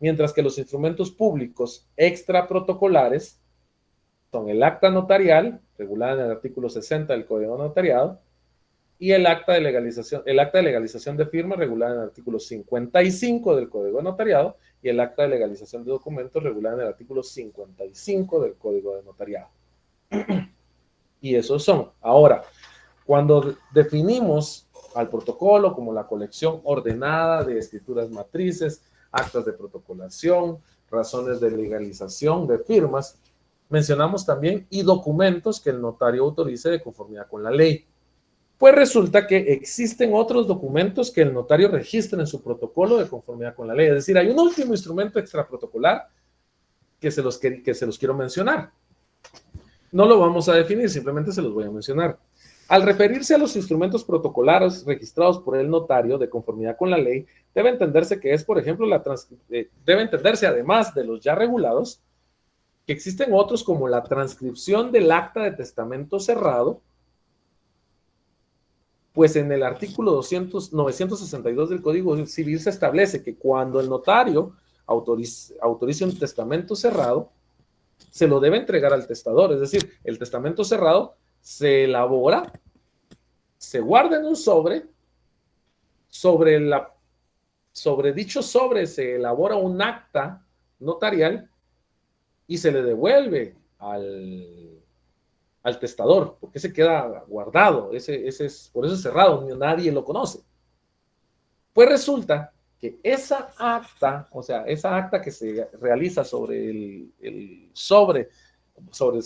Mientras que los instrumentos públicos extraprotocolares son el acta notarial, regulada en el artículo 60 del Código de Notariado, y el acta de legalización de firma, regulada en el artículo 55 del Código de Notariado, y el acta de legalización de documentos, regulada en el artículo 55 del Código de Notariado. Y esos son. Ahora, cuando definimos al protocolo como la colección ordenada de escrituras matrices, actas de protocolación, razones de legalización de firmas, mencionamos también y documentos que el notario autorice de conformidad con la ley. Pues resulta que existen otros documentos que el notario registra en su protocolo de conformidad con la ley. Es decir, hay un último instrumento extraprotocolar que se los quiero mencionar. No lo vamos a definir, simplemente se los voy a mencionar. Al referirse a los instrumentos protocolares registrados por el notario de conformidad con la ley, debe entenderse que es, por ejemplo, debe entenderse, además de los ya regulados, que existen otros como la transcripción del acta de testamento cerrado, pues en el artículo 962 del Código Civil se establece que cuando el notario autorice un testamento cerrado, se lo debe entregar al testador. Es decir, el testamento cerrado se elabora, se guarda en un sobre dicho sobre se elabora un acta notarial y se le devuelve al testador, porque se queda guardado, por eso es cerrado, nadie lo conoce. Pues resulta que esa acta, o sea, esa acta que se realiza sobre el sobre,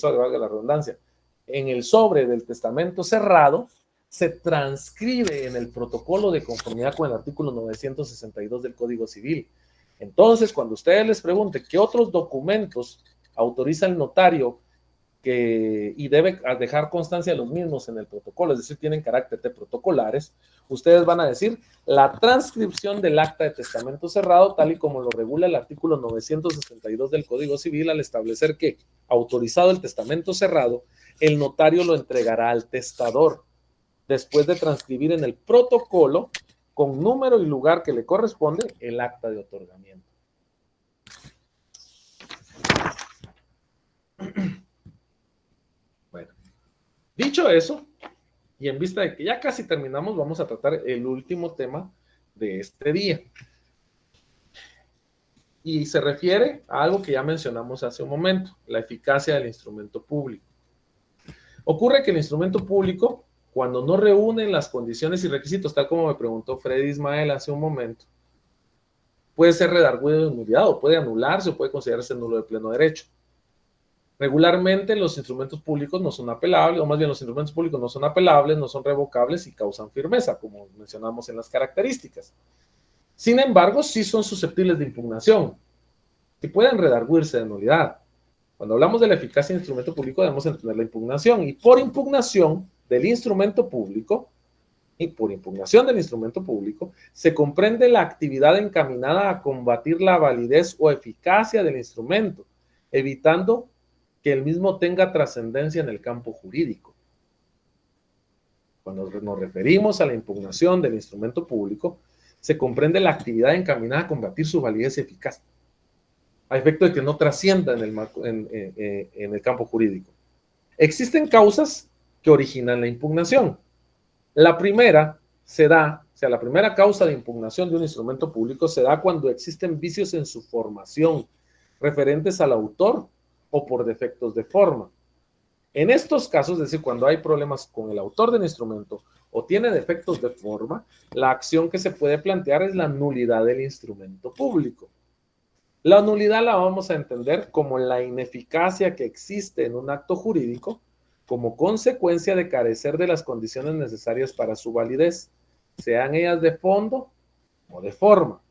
valga la redundancia, en el sobre del testamento cerrado, se transcribe en el protocolo de conformidad con el artículo 962 del Código Civil. Entonces, cuando ustedes les pregunten qué otros documentos autoriza el notario y debe dejar constancia de los mismos en el protocolo, es decir, tienen carácter de protocolares, ustedes van a decir la transcripción del acta de testamento cerrado, tal y como lo regula el artículo 962 del Código Civil, al establecer que, autorizado el testamento cerrado, el notario lo entregará al testador, después de transcribir en el protocolo, con número y lugar que le corresponde, el acta de otorgamiento. Bueno, dicho eso, y en vista de que ya casi terminamos, vamos a tratar el último tema de este día. Y se refiere a algo que ya mencionamos hace un momento, la eficacia del instrumento público. Ocurre que el instrumento público, cuando no reúnen las condiciones y requisitos, tal como me preguntó Freddy Ismael hace un momento, puede ser redarguido de nulidad, o puede anularse, o puede considerarse nulo de pleno derecho. Regularmente los instrumentos públicos no son apelables, o más bien los instrumentos públicos no son apelables, no son revocables y causan firmeza, como mencionamos en las características. Sin embargo, sí son susceptibles de impugnación y pueden redarguirse de nulidad. Cuando hablamos de la eficacia del instrumento público debemos entender la impugnación, y por impugnación del instrumento público, se comprende la actividad encaminada a combatir la validez o eficacia del instrumento, evitando que el mismo tenga trascendencia en el campo jurídico. Cuando nos referimos a la impugnación del instrumento público, se comprende la actividad encaminada a combatir su validez y eficacia, a efecto de que no trascienda en el campo jurídico. Existen causas que originan la impugnación. La primera la primera causa de impugnación de un instrumento público se da cuando existen vicios en su formación, referentes al autor o por defectos de forma. En estos casos, es decir, cuando hay problemas con el autor del instrumento o tiene defectos de forma, la acción que se puede plantear es la nulidad del instrumento público. La nulidad la vamos a entender como la ineficacia que existe en un acto jurídico como consecuencia de carecer de las condiciones necesarias para su validez, sean ellas de fondo o de forma.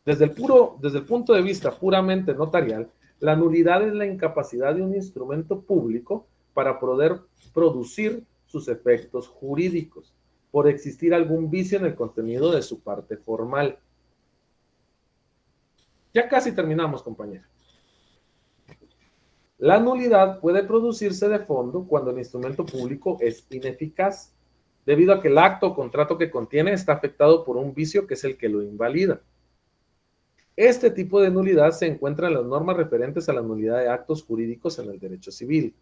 Desde el punto de vista puramente notarial, la nulidad es la incapacidad de un instrumento público para poder producir sus efectos jurídicos, por existir algún vicio en el contenido de su parte formal. Ya casi terminamos, compañeros. La nulidad puede producirse de fondo cuando el instrumento público es ineficaz, debido a que el acto o contrato que contiene está afectado por un vicio que es el que lo invalida. Este tipo de nulidad se encuentra en las normas referentes a la nulidad de actos jurídicos en el derecho civil.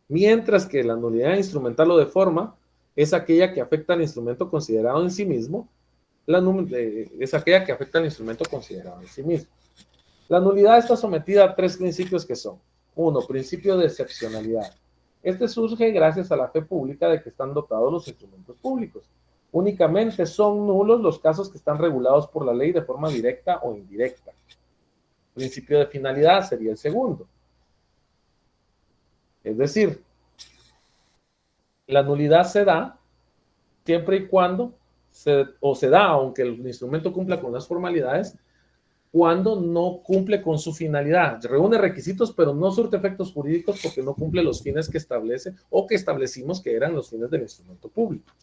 Mientras que la nulidad instrumental o de forma es aquella que afecta al instrumento considerado en sí mismo, La nulidad está sometida a tres principios que son: 1. Principio de excepcionalidad. Este surge gracias a la fe pública de que están dotados los instrumentos públicos. Únicamente son nulos los casos que están regulados por la ley de forma directa o indirecta. Principio de finalidad sería el segundo. Es decir, La nulidad se da siempre y cuando, se da, aunque el instrumento cumpla con las formalidades, cuando no cumple con su finalidad. Reúne requisitos, pero no surte efectos jurídicos porque no cumple los fines que establece o que establecimos que eran los fines del instrumento público.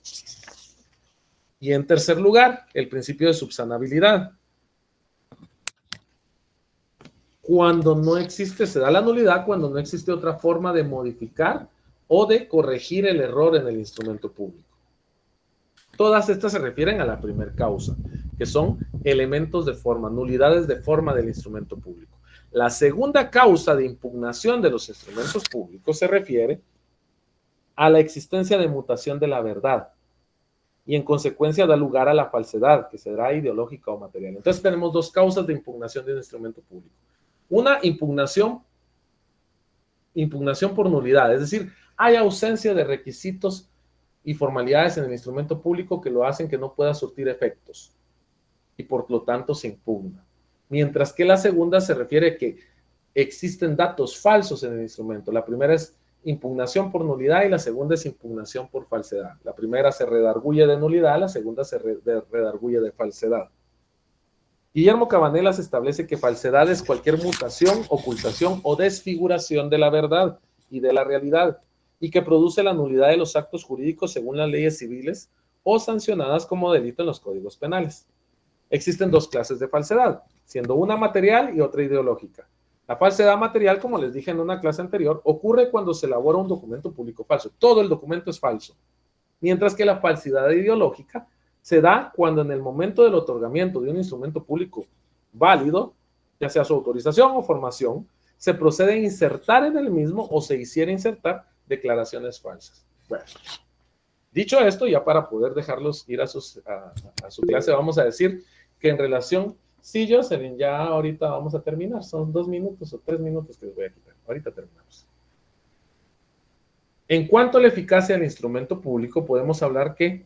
Y en tercer lugar, el principio de subsanabilidad. Cuando no existe, se da la nulidad cuando no existe otra forma de modificar o de corregir el error en el instrumento público. Todas estas se refieren a la primera causa, que son elementos de forma, nulidades de forma del instrumento público. La segunda causa de impugnación de los instrumentos públicos se refiere a la existencia de mutación de la verdad y en consecuencia da lugar a la falsedad, que será ideológica o material. Entonces tenemos dos causas de impugnación de un instrumento público. Una, impugnación por nulidad, es decir, hay ausencia de requisitos y formalidades en el instrumento público que lo hacen que no pueda surtir efectos y por lo tanto se impugna. Mientras que la segunda se refiere a que existen datos falsos en el instrumento. La primera es impugnación por nulidad y la segunda es impugnación por falsedad. La primera se redarguye de nulidad, la segunda se redarguye de falsedad. Guillermo Cabanelas establece que falsedad es cualquier mutación, ocultación o desfiguración de la verdad y de la realidad, y que produce la nulidad de los actos jurídicos según las leyes civiles o sancionadas como delito en los códigos penales. Existen dos clases de falsedad, siendo una material y otra ideológica. La falsedad material, como les dije en una clase anterior, ocurre cuando se elabora un documento público falso. Todo el documento es falso. Mientras que la falsedad ideológica se da cuando en el momento del otorgamiento de un instrumento público válido, ya sea su autorización o formación, se procede a insertar en el mismo o se hiciera insertar declaraciones falsas. Bueno, dicho esto, ya para poder dejarlos ir a su clase, vamos a decir que en relación, sí, Jocelyn, ya ahorita vamos a terminar, son 2 minutos o 3 minutos que les voy a quitar, ahorita terminamos. En cuanto a la eficacia del instrumento público, podemos hablar que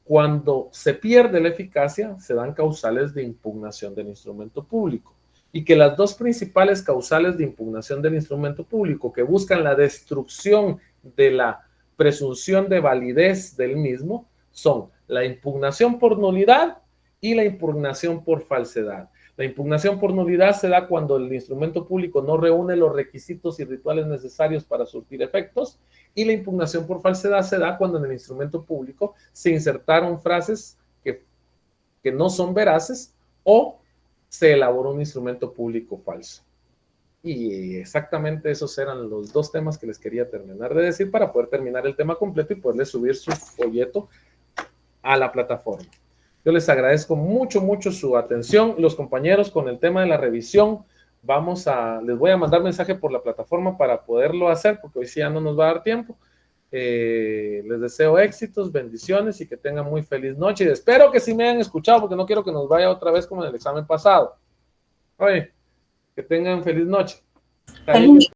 cuando se pierde la eficacia, se dan causales de impugnación del instrumento público y que las dos principales causales de impugnación del instrumento público que buscan la destrucción de la presunción de validez del mismo son la impugnación por nulidad y la impugnación por falsedad. La impugnación por nulidad se da cuando el instrumento público no reúne los requisitos y rituales necesarios para surtir efectos, y la impugnación por falsedad se da cuando en el instrumento público se insertaron frases que no son veraces o se elaboró un instrumento público falso. Y exactamente esos eran los dos temas que les quería terminar de decir para poder terminar el tema completo y poderles subir su folleto a la plataforma. Yo les agradezco mucho, mucho su atención. Los compañeros, con el tema de la revisión, les voy a mandar mensaje por la plataforma para poderlo hacer, porque hoy sí ya no nos va a dar tiempo. Les deseo éxitos, bendiciones y que tengan muy feliz noche. Y espero que sí me hayan escuchado, porque no quiero que nos vaya otra vez como en el examen pasado. Oye, que tengan feliz noche.